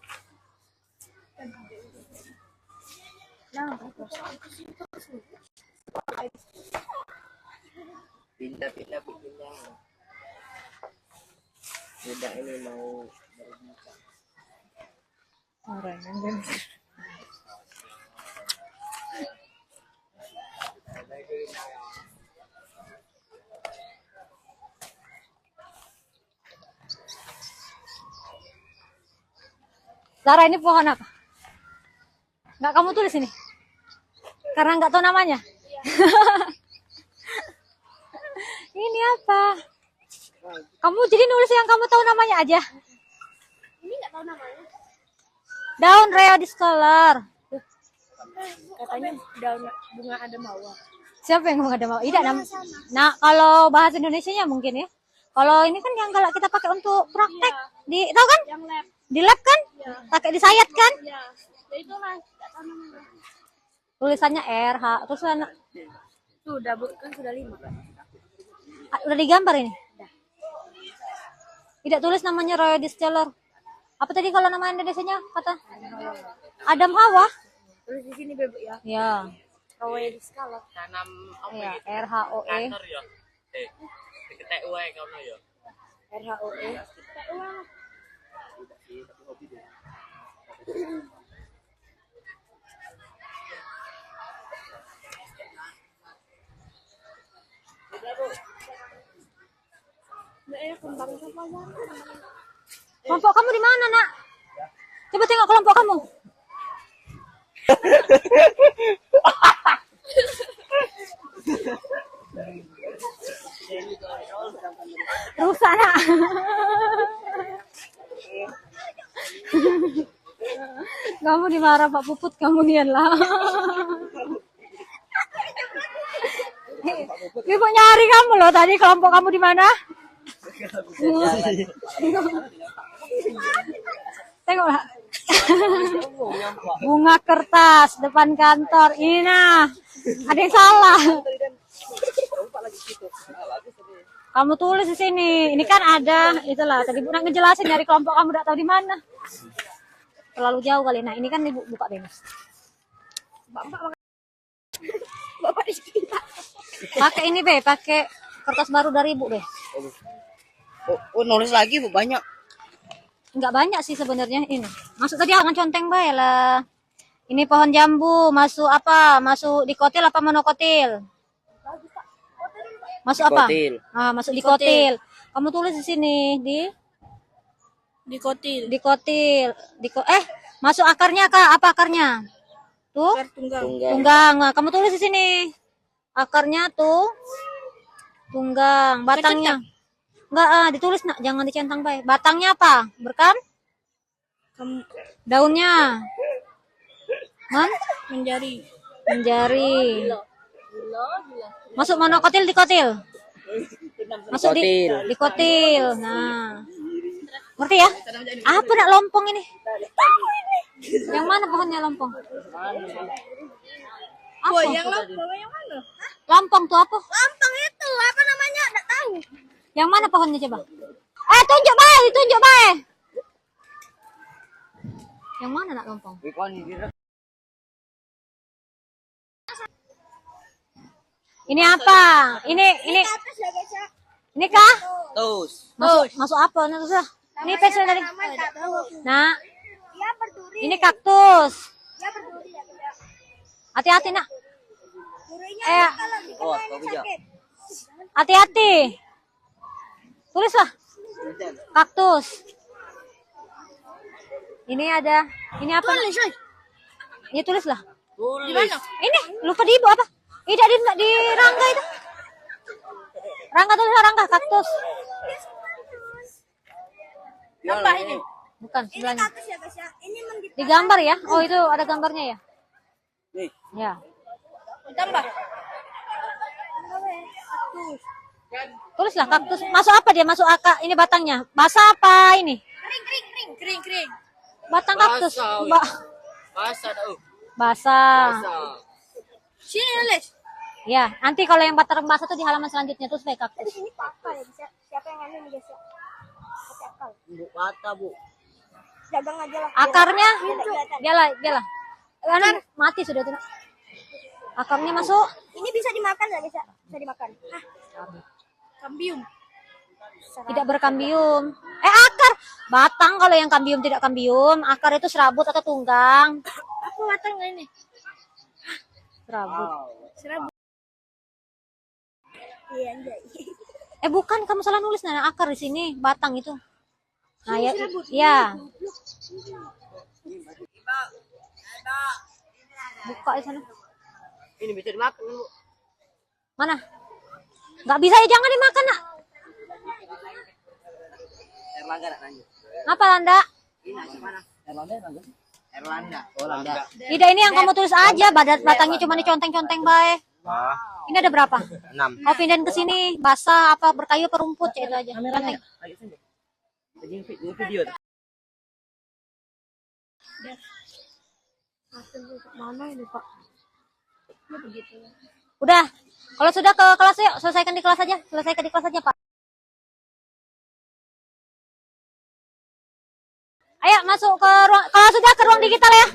Speaker 5: Pindah-pindah pindah. Udah ini mau berbincang.
Speaker 1: Orang yang Zara, ini pohon apa? Nggak kamu tulis ini? Karena nggak tahu namanya. Ini apa? Kamu jadi nulis yang kamu tahu namanya aja.
Speaker 2: Ini nggak tahu namanya.
Speaker 1: Daun Rheodiscolor.
Speaker 7: Katanya daun bunga ada mawar.
Speaker 1: Siapa yang ngomong ada mau? Tidak, nah kalau bahasa Indonesianya mungkin ya. Kalau ini kan yang kalau kita pakai untuk praktek di tahu kan?
Speaker 7: Yang lab.
Speaker 1: Di lab kan? Pakai disayat kan?
Speaker 7: Ya. Ya itulah. Nggak tahu namanya.
Speaker 1: Tulisannya RH. Terus
Speaker 7: Sudah Bu, kan sudah 5.
Speaker 1: udah digambar ini? Tidak tulis namanya Rheodiscolor. Apa tadi kalau nama Indonesianya kata? Adam Hawa.
Speaker 7: Tulis di sini Beb ya.
Speaker 1: Ya.
Speaker 7: Rheodiscolor.
Speaker 3: Tanam apa
Speaker 1: Ya,
Speaker 3: gitu?
Speaker 1: RHOE.
Speaker 3: Kantor ya. Diketek wae kono ya.
Speaker 7: RHOE.
Speaker 1: Kelompok kamu di mana, Nak? Coba tengok kelompok kamu. Rusak, Nak. Kamu dimarah Pak Puput, kamu nian lah. Ibu nyari kamu loh tadi, kelompok kamu di mana? Tengoklah. Bunga kertas depan kantor. Ini nah, ada yang salah. Kamu tulis di sini. Ini kan ada, itulah. Tadi Bu nak ngejelasin dari kelompok kamu tidak tahu di mana. Terlalu jauh kali. Nah, ini kan Ibu buka bebas.
Speaker 7: Bapak di sini.
Speaker 1: Pakai ini, Be. Pakai kertas baru dari Ibu, Be.
Speaker 5: Oh, nulis lagi Bu, banyak.
Speaker 1: Enggak banyak sih sebenarnya ini. Masuk tadi jangan conteng bae lah. Ini pohon jambu, masuk apa? Masuk dikotil apa monokotil? Masuk apa?
Speaker 5: Dikotil.
Speaker 1: Ah, masuk dikotil. Kamu tulis di sini
Speaker 7: Dikotil.
Speaker 1: dikotil. Masuk akarnya Kak, apa akarnya? Tuh,
Speaker 7: Tunggang.
Speaker 1: tunggang. Nah, kamu tulis di sini. Akarnya tuh tunggang, batangnya. Enggak, ditulis Nak, jangan dicentang bae. Batangnya apa? Berkam? Daunnya.
Speaker 7: Menjari.
Speaker 1: Menjari. Masuk monokotil dikotil. Masuk dikotil. Nah. Ngerti ya? Apa nak lompong ini? Yang mana pohonnya lompong? Apa?
Speaker 7: Yang lompong yang mana?
Speaker 1: Lompong tuh apa?
Speaker 7: Lompong itu apa namanya? Enggak tahu.
Speaker 1: Yang mana pohonnya coba? Tunjuk bae, tunjuk bae. Yang mana nak lompong? Ini apa? Ini kah?
Speaker 5: Tus.
Speaker 1: Masuk apa? Nah, susah. Ini pensil dari. Nah,
Speaker 7: Ya berduri.
Speaker 1: ini kaktus.
Speaker 7: Ya berduri ya.
Speaker 1: Hati-hati nak.
Speaker 7: Durinya
Speaker 5: Oh, kau bijak.
Speaker 1: Hati-hati. Tulislah. Kaktus. Ini ada. Ini apa? Ini tulislah.
Speaker 5: Tulis.
Speaker 1: Ini lupa di ibu apa? Tidak di Rangga itu. Rangga tulis Rangga kaktus.
Speaker 7: Nambah ini.
Speaker 1: Bukan sebelahnya.
Speaker 7: Kaktus ya guys ya. Ini
Speaker 1: Digambar ya? Oh itu ada gambarnya ya?
Speaker 5: Nih.
Speaker 1: Ya.
Speaker 7: ditambah.
Speaker 1: Tulislah kaktus. Masuk apa dia? Masuk akar. Ini batangnya. Basah apa ini?
Speaker 7: Kering.
Speaker 1: Batang kaktus.
Speaker 3: Basah dah.
Speaker 1: Basah.
Speaker 7: Sini nulis.
Speaker 1: Ya, nanti kalau yang batang basah tuh di halaman selanjutnya tuh sebagai kaktus.
Speaker 7: Ini apa ya bisa? Siapa yang anu nih guys ya? Pakai akal.
Speaker 5: Bu kata, Bu.
Speaker 7: Dagang aja lah.
Speaker 1: Akarnya biarlah. Anu, mati sudah tuh. Akarnya masuk.
Speaker 7: Ini bisa dimakan nggak bisa? Bisa dimakan. Kambium.
Speaker 1: Tidak berkambium. Akar. Batang kalau yang kambium tidak kambium. Akar itu serabut atau tunggang.
Speaker 7: Apa batang nggak ini?
Speaker 1: Serabut.
Speaker 7: Serabut. Iya anjay.
Speaker 1: Bukan, kamu salah nulis nah akar di sini, batang itu. Nah, ya. Buka di sana.
Speaker 5: Ini bisa dimakan, Bu.
Speaker 1: Mana? Nggak bisa ya, jangan dimakan, Nak.
Speaker 5: Erlangga nak nanya.
Speaker 1: Apa Landa?
Speaker 5: Ini mana? Erlangga. Erlanda. Oh, Landa.
Speaker 1: Ida ini yang kamu tulis aja, batangnya cuma diconteng-conteng bae.
Speaker 5: Ah,
Speaker 1: Ini ada berapa?
Speaker 5: 6.
Speaker 1: Kau pindahin ke sini, basah apa berkayu apa rumput, ya itu aja. Conteng.
Speaker 5: Ayo sini. Lagi video.
Speaker 7: Mana ini Pak?
Speaker 1: Udah, kalau sudah ke kelas yuk, selesaikan di kelas aja, Pak. Ayo masuk ke ruang, kalau sudah ke ruang digital ya.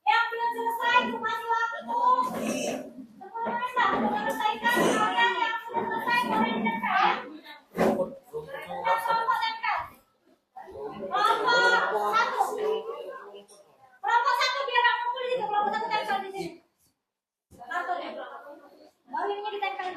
Speaker 1: Yang belum selesai itu masih waktu. Semuanya selesaikan. Kalian yang sudah selesai boleh dikerjakan. Kelompok satu biar aku kumpul di situ. Kelompok satu tempel di sini. Kartonnya. Baru ini ditempel.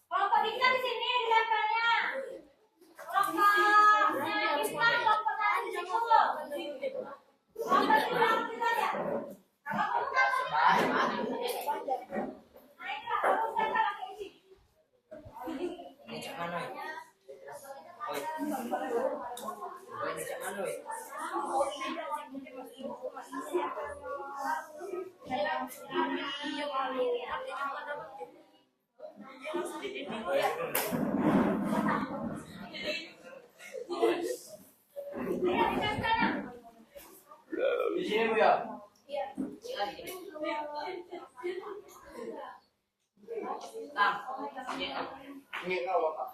Speaker 1: Kelompok digital di sini ditempelnya. Kelompok digital kelompok tadi di situ. Kelompok digital kita ya. Kalau bukan
Speaker 3: Di sini Bu ya. Ini kau Bapak.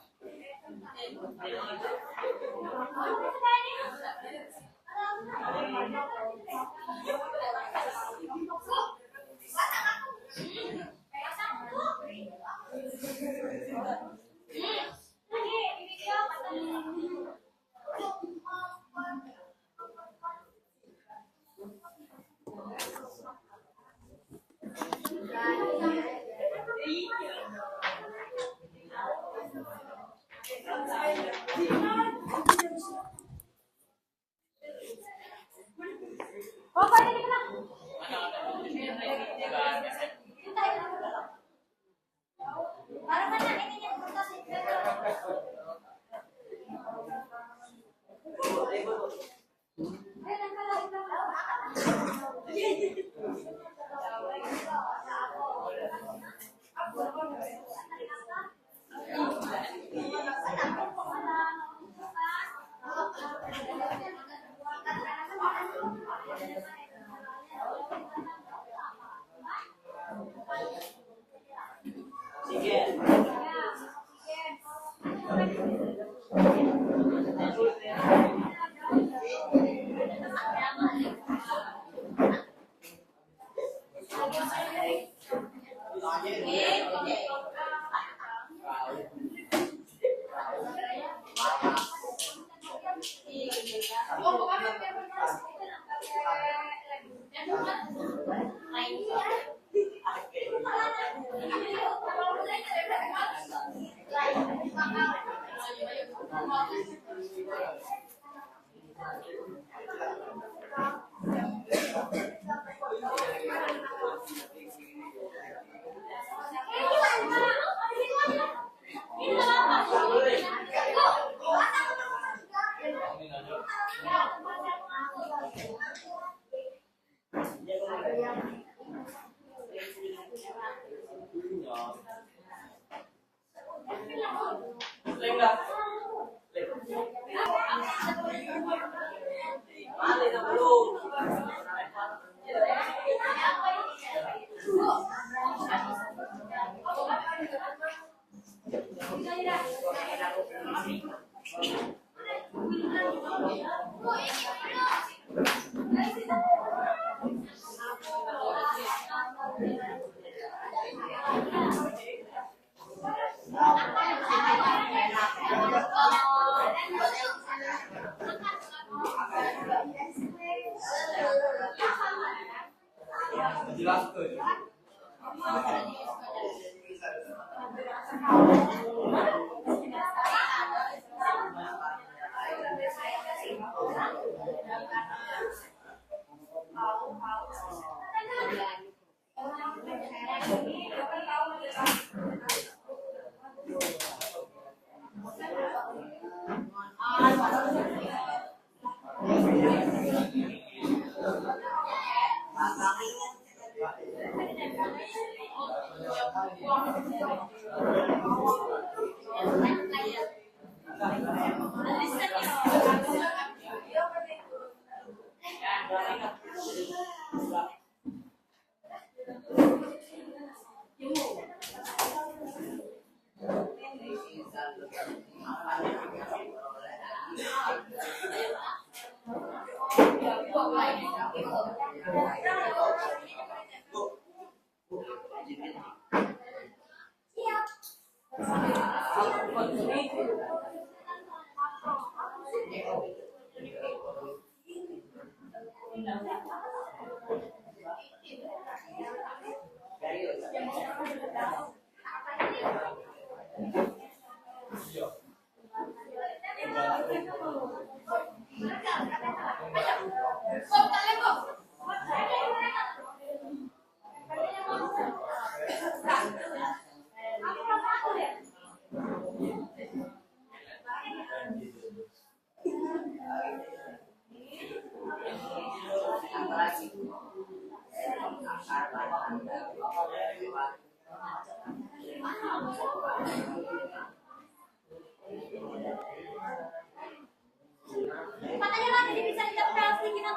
Speaker 1: Katanya lagi bisa interpelasi gitu.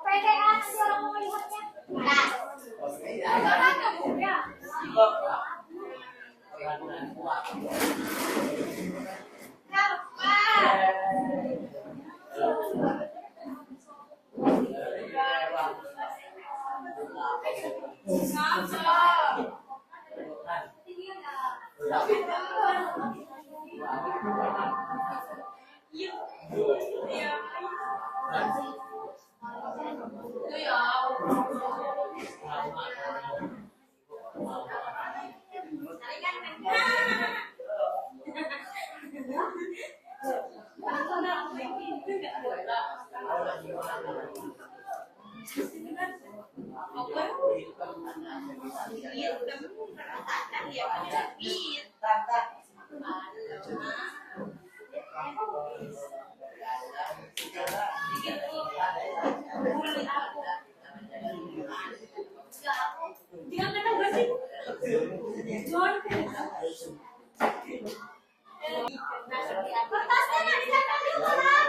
Speaker 1: PDA nanti orang mau melihatnya. Nah, kertasnya nggak bisa orang.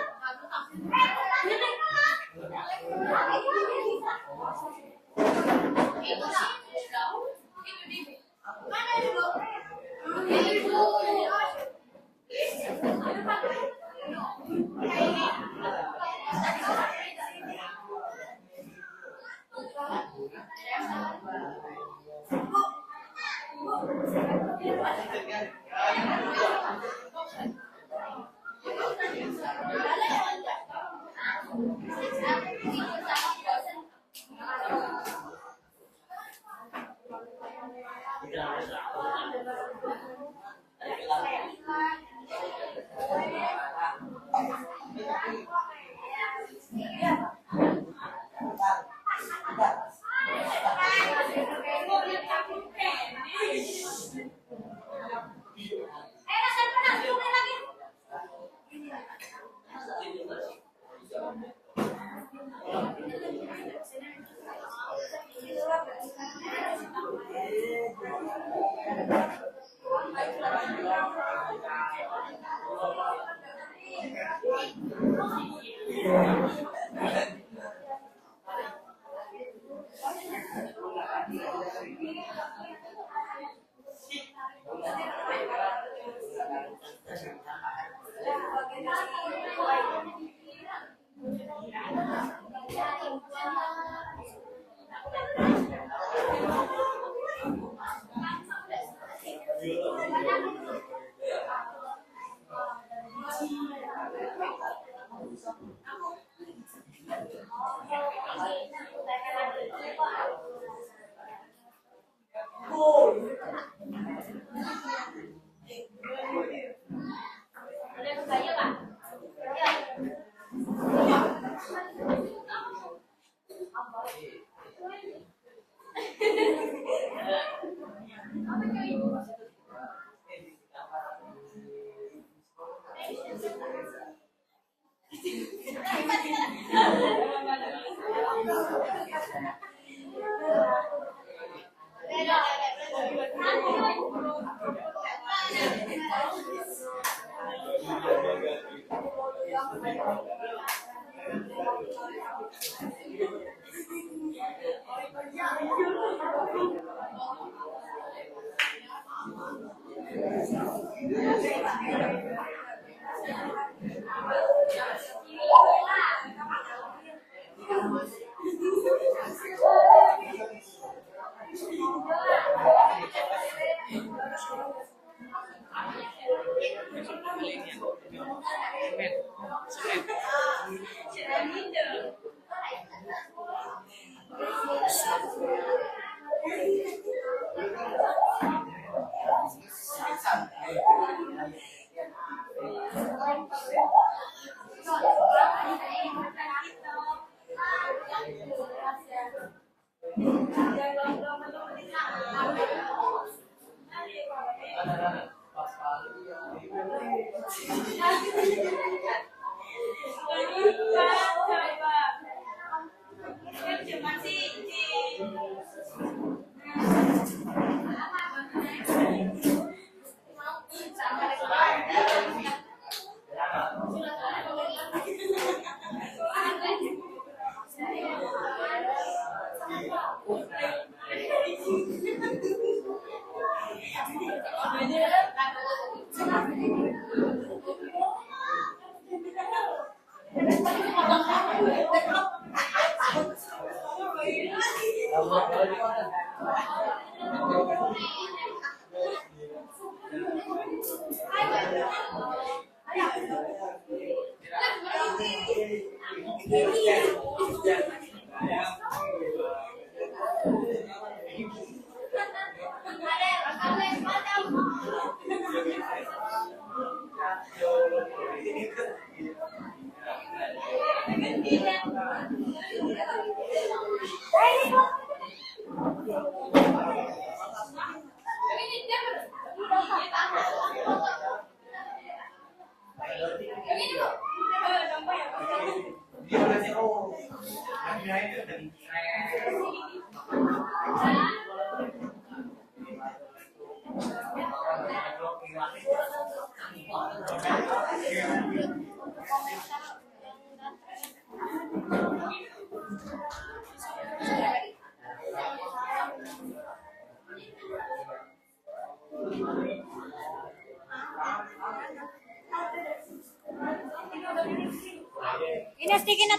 Speaker 1: Ini stikin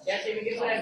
Speaker 3: Ya, sih mikir gue.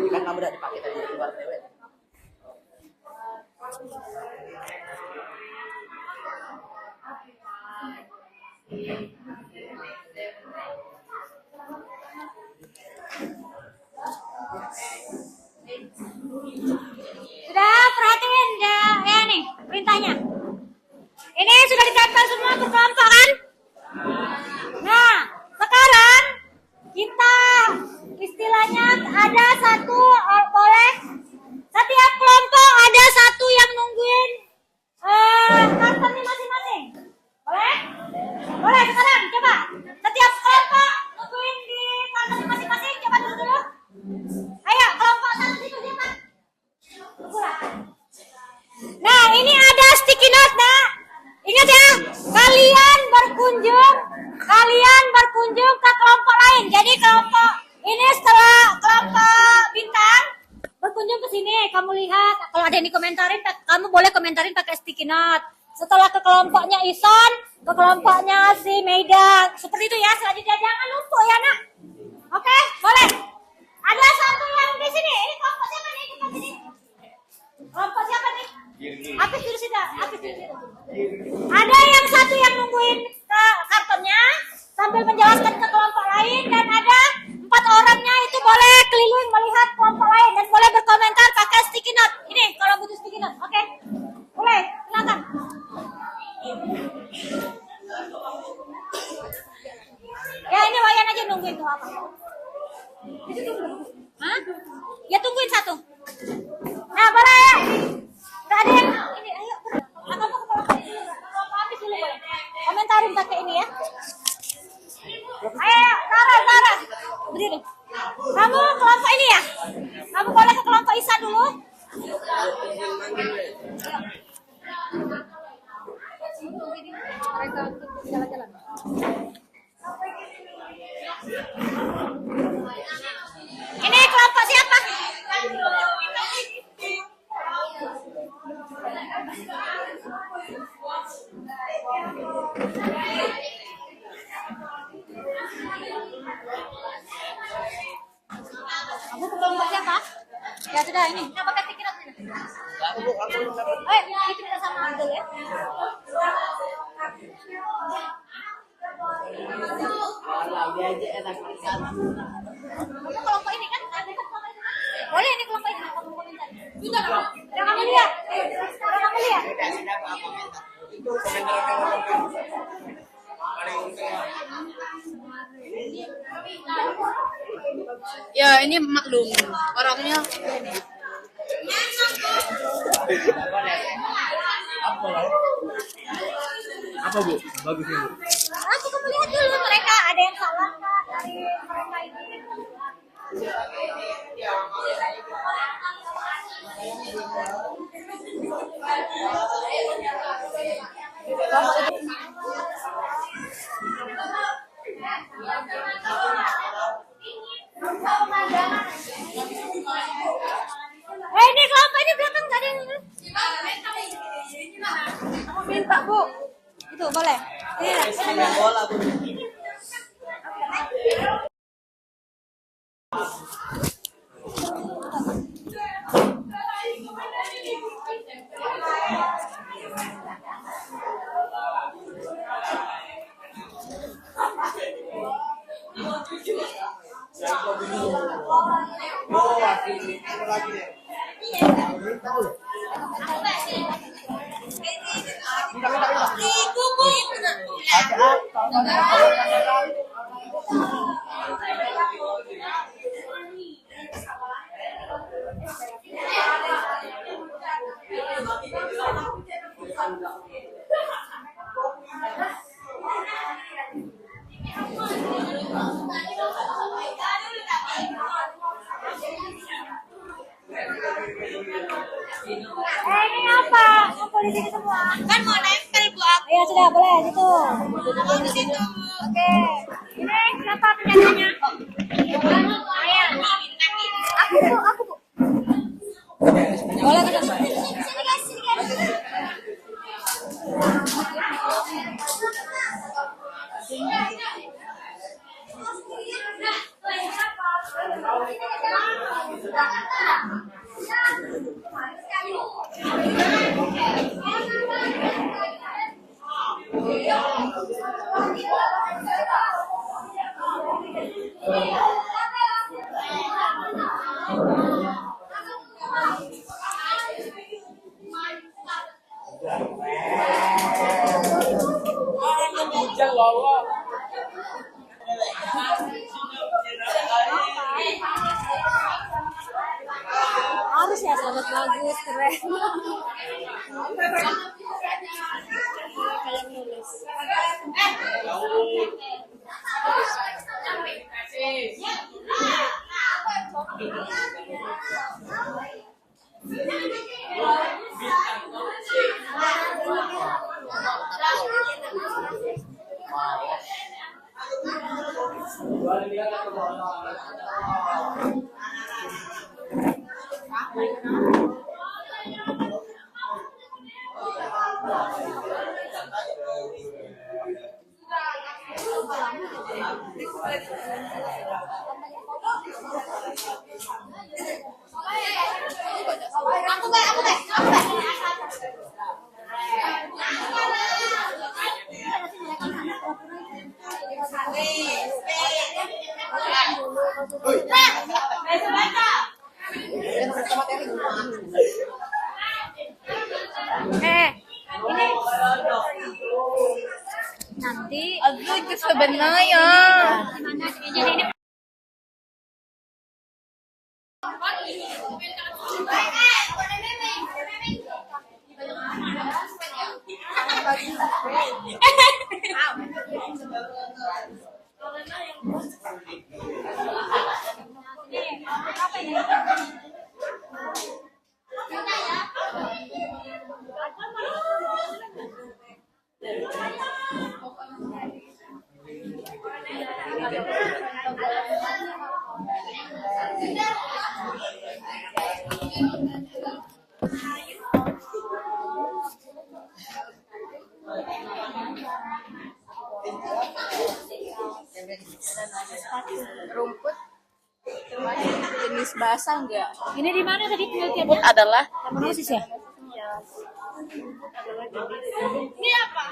Speaker 5: Kan kamu udah dipakai tadi di luar cewek.
Speaker 1: Sudah perhatiin ya nih perintahnya. Ini sudah ditempel semua untuk kelompok kan? Nah, sekarang kita istilahnya ada satu boleh setiap kelompok ada satu yang nungguin kartonnya masing-masing. Boleh? Boleh sekarang coba. Setiap kelompok nungguin di kartonnya masing-masing. Coba dulu. Ayo kelompok satu situ siapa? Nah, ini ada sticky note, Nak. Ingat ya, kalian berkunjung ke kelompok lain. Jadi kelompok ini setelah kelompok bintang berkunjung ke sini, kamu lihat kalau ada yang dikomentarin, kamu boleh komentarin pakai sticky note. Setelah ke kelompoknya Ison, ke kelompoknya si Meida, seperti itu ya. Selanjutnya jangan lupa ya, Nak. Oke, boleh. Ada satu yang di sini. Ini kelompok siapa nih? Kita sini. Kelompok siapa nih? Apis dulu situ. Ada yang satu yang nungguin ke kartonnya sambil menjelaskan ke kelompok lain, dan ada 4 orangnya itu boleh keliling melihat kelompok lain dan boleh berkomentar pakai sticky note. Ini kalau butuh sticky note, oke? Boleh, silakan. Ya ini Wayan aja nungguin tuh apa? Hah? Ya tungguin satu. Nah boleh ya. Gak ada yang ini, ayo. Kamu ke kelompok habis dulu boleh. Komentarin pakai ini ya. Ayo, Zara. Berdiri. Kamu kelompok ini ya? Kamu boleh ke kelompok Isa dulu. Mereka untuk jalan-jalan. Ini kelompok siapa? Kamu ke kelompok siapa? Ya sudah ini. Kita pakai stiker sini. Itu kita sama Abdul ya. Kamu kelompok ini kan? Boleh ini kelompok ini. Kamu komentar. Sudah kamu lihat. Kamu lihat.
Speaker 8: Ya ini maklum orangnya.
Speaker 5: Apa Bu? Bagusnya Bu.
Speaker 1: Aku kamu lihat dulu mereka ada yang salah nggak dari mereka ini. Ini kelompok ini belakang tadi. Aku minta Bu. Itu boleh. Ini
Speaker 5: Bola Bu.
Speaker 1: Ini apa? Ngumpul di sini semua.
Speaker 8: Kan mau nempel Bu aku.
Speaker 1: Ya sudah boleh situ.
Speaker 8: Di situ.
Speaker 1: Oke. Ini siapa penyanyinya? Ayah. Aku Bu. Boleh kan? Harus ya sangat bagus, keren. Nanti
Speaker 8: Aduh, itu sebenarnya.
Speaker 1: ini
Speaker 8: Rumput jenis basah enggak?
Speaker 1: Ini di mana tadi penelitiannya?
Speaker 8: Rumput adalah
Speaker 1: Monosis ya?
Speaker 8: ini apa?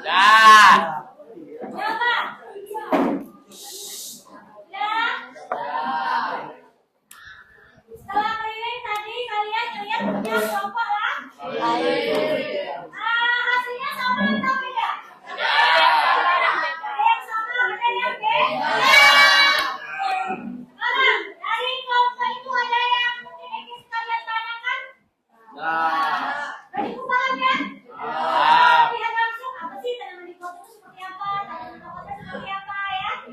Speaker 3: Dah.
Speaker 1: Ya, Pak. Ya. Setelah keliling tadi kalian lihat punya kelompok lah. Hasilnya sama atau beda? Ada yang sama, ada yang beda. Sekarang dari kelompok itu ada yang mungkin ingin kalian tanyakan? Berarti paham ya? Lihat langsung apa sih tanaman di kelompok itu seperti apa, tanaman kelompoknya seperti apa ya?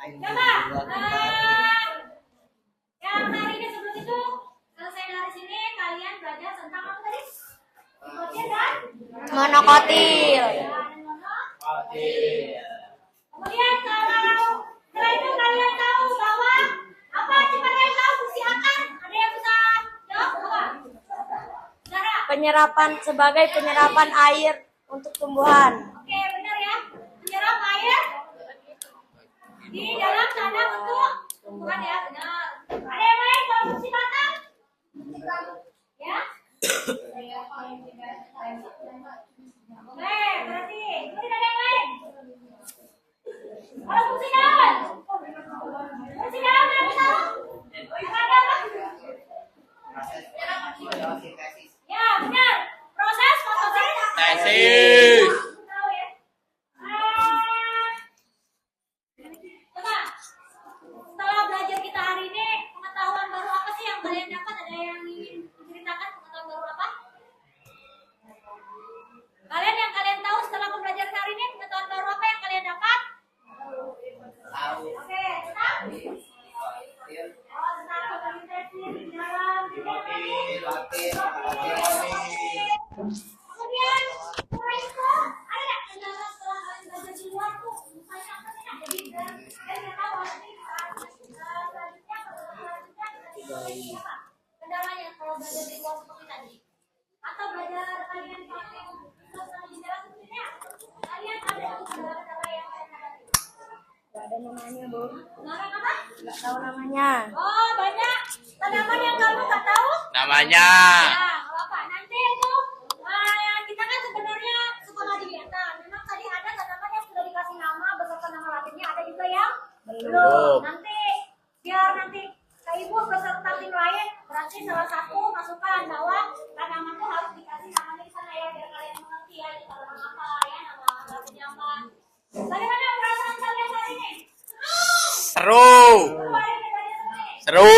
Speaker 1: Coba. Yang hari ini sebelum itu selesai dari sini kalian belajar tentang apa tadi? Monokotil dan
Speaker 7: Monokotil.
Speaker 1: Kemudian kalau setelah itu kalian tahu bahwa apa? Coba kalian tahu fungsi akar? Ada yang bisa jawab apa? Saudara.
Speaker 7: Penyerapan sebagai penyerapan air untuk tumbuhan.
Speaker 1: Oke, benar ya. Menyerap air di dalam tanah untuk tumbuhan ya, benar. Ada yang lain kalau fungsi batang? Ya? Oke, berarti itu tidak ada yang lain. Kalau fungsi daun? Fungsi daun ada yang tahu? Ada apa? Ya, benar. Proses fotosintesis. Tahu ya? Coba. Setelah belajar kita hari ini, pengetahuan baru apa sih yang kalian dapat? Ada yang ingin diceritakan pengetahuan baru apa? Yang kalian tahu setelah pembelajaran hari ini, pengetahuan baru apa yang kalian dapat? Oke, tentang? Oh, tentang fotosintesis di dalam kemudian setelah itu ada nggak kendala setelah kalian belajar di luar tuh? Misalnya apa sih? Jadi nggak tahu nanti selanjutnya apa? Kendalanya kalau belajar di luar seperti tadi atau belajar kalian pakai bicara seperti ini, kalian ada kendala-kendala yang kalian hadapi?
Speaker 7: Gak ada namanya, Bu.
Speaker 1: Nggak apa?
Speaker 7: Gak tahu namanya.
Speaker 1: Oh, banyak tanaman yang kamu nggak tahu?
Speaker 3: Namanya.
Speaker 1: Ya, nggak apa. Nanti itu kita kan sebenarnya sekolah di Vietnam. Memang tadi ada tanaman yang sudah dikasih nama beserta nama latinnya, ada juga yang belum. Nanti biar nanti Kak Ibu beserta tim lain berarti salah satu masukkan bahwa tanaman itu harus dikasih namanya di sana ya biar kalian mengerti ya itu tanaman apa ya, nama latinnya apa. Bagaimana perasaan kalian hari ini?
Speaker 3: Seru. Seru.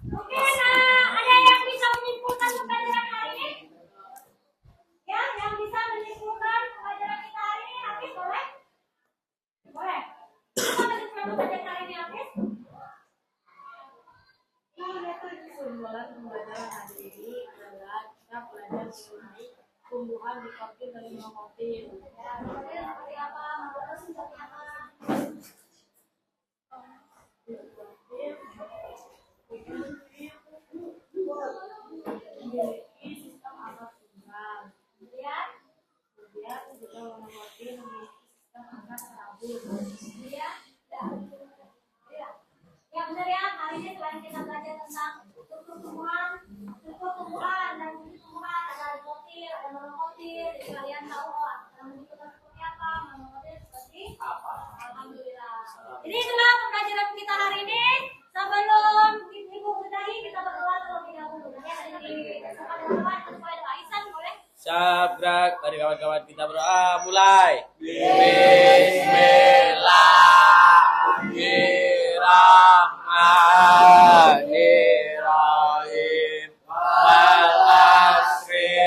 Speaker 1: Mungkin ada yang bisa menyimpulkan pembelajaran hari ini? Ya, yang bisa menyimpulkan pembelajaran kita hari ini, Hafiz boleh? Boleh. Apa kesimpulan pembelajaran hari ini, Hafiz?
Speaker 2: Kesimpulan pembelajaran hari ini adalah kita belajar mengenai tumbuhan dikotil dan monokotil.
Speaker 1: Ya, kemudian seperti apa? Menurut seperti apa?
Speaker 2: Memiliki sistem akar tunggal.
Speaker 1: Kemudian
Speaker 2: Juga monokotil memiliki sistem akar serabut.
Speaker 1: kemudian ya benar ya, hari ini selain kita belajar tentang struktur tumbuhan dan fungsi tumbuhan, ada dikotil, ada monokotil, jadi kalian tahu menunjukkan seperti apa, monokotil seperti apa. Alhamdulillah. Jadi itulah pembelajaran kita hari ini. Sebelum Ibu sudahi, kita berdoa terlebih dahulu. Ya, dari kesempatan doa supaya doa Ihsan boleh.
Speaker 3: Sabrak dari kawan-kawan kita berdoa mulai. Bismillahirrahmanirrahim. Wal asri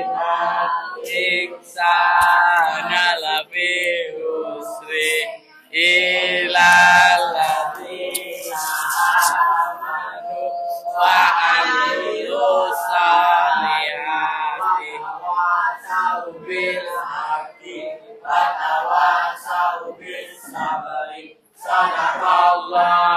Speaker 3: innal insana lafi khusri illal ladzina amanu wa amilus solihati tawassaw bil haqqi wa tawassaw bis sabri. Sadaqallah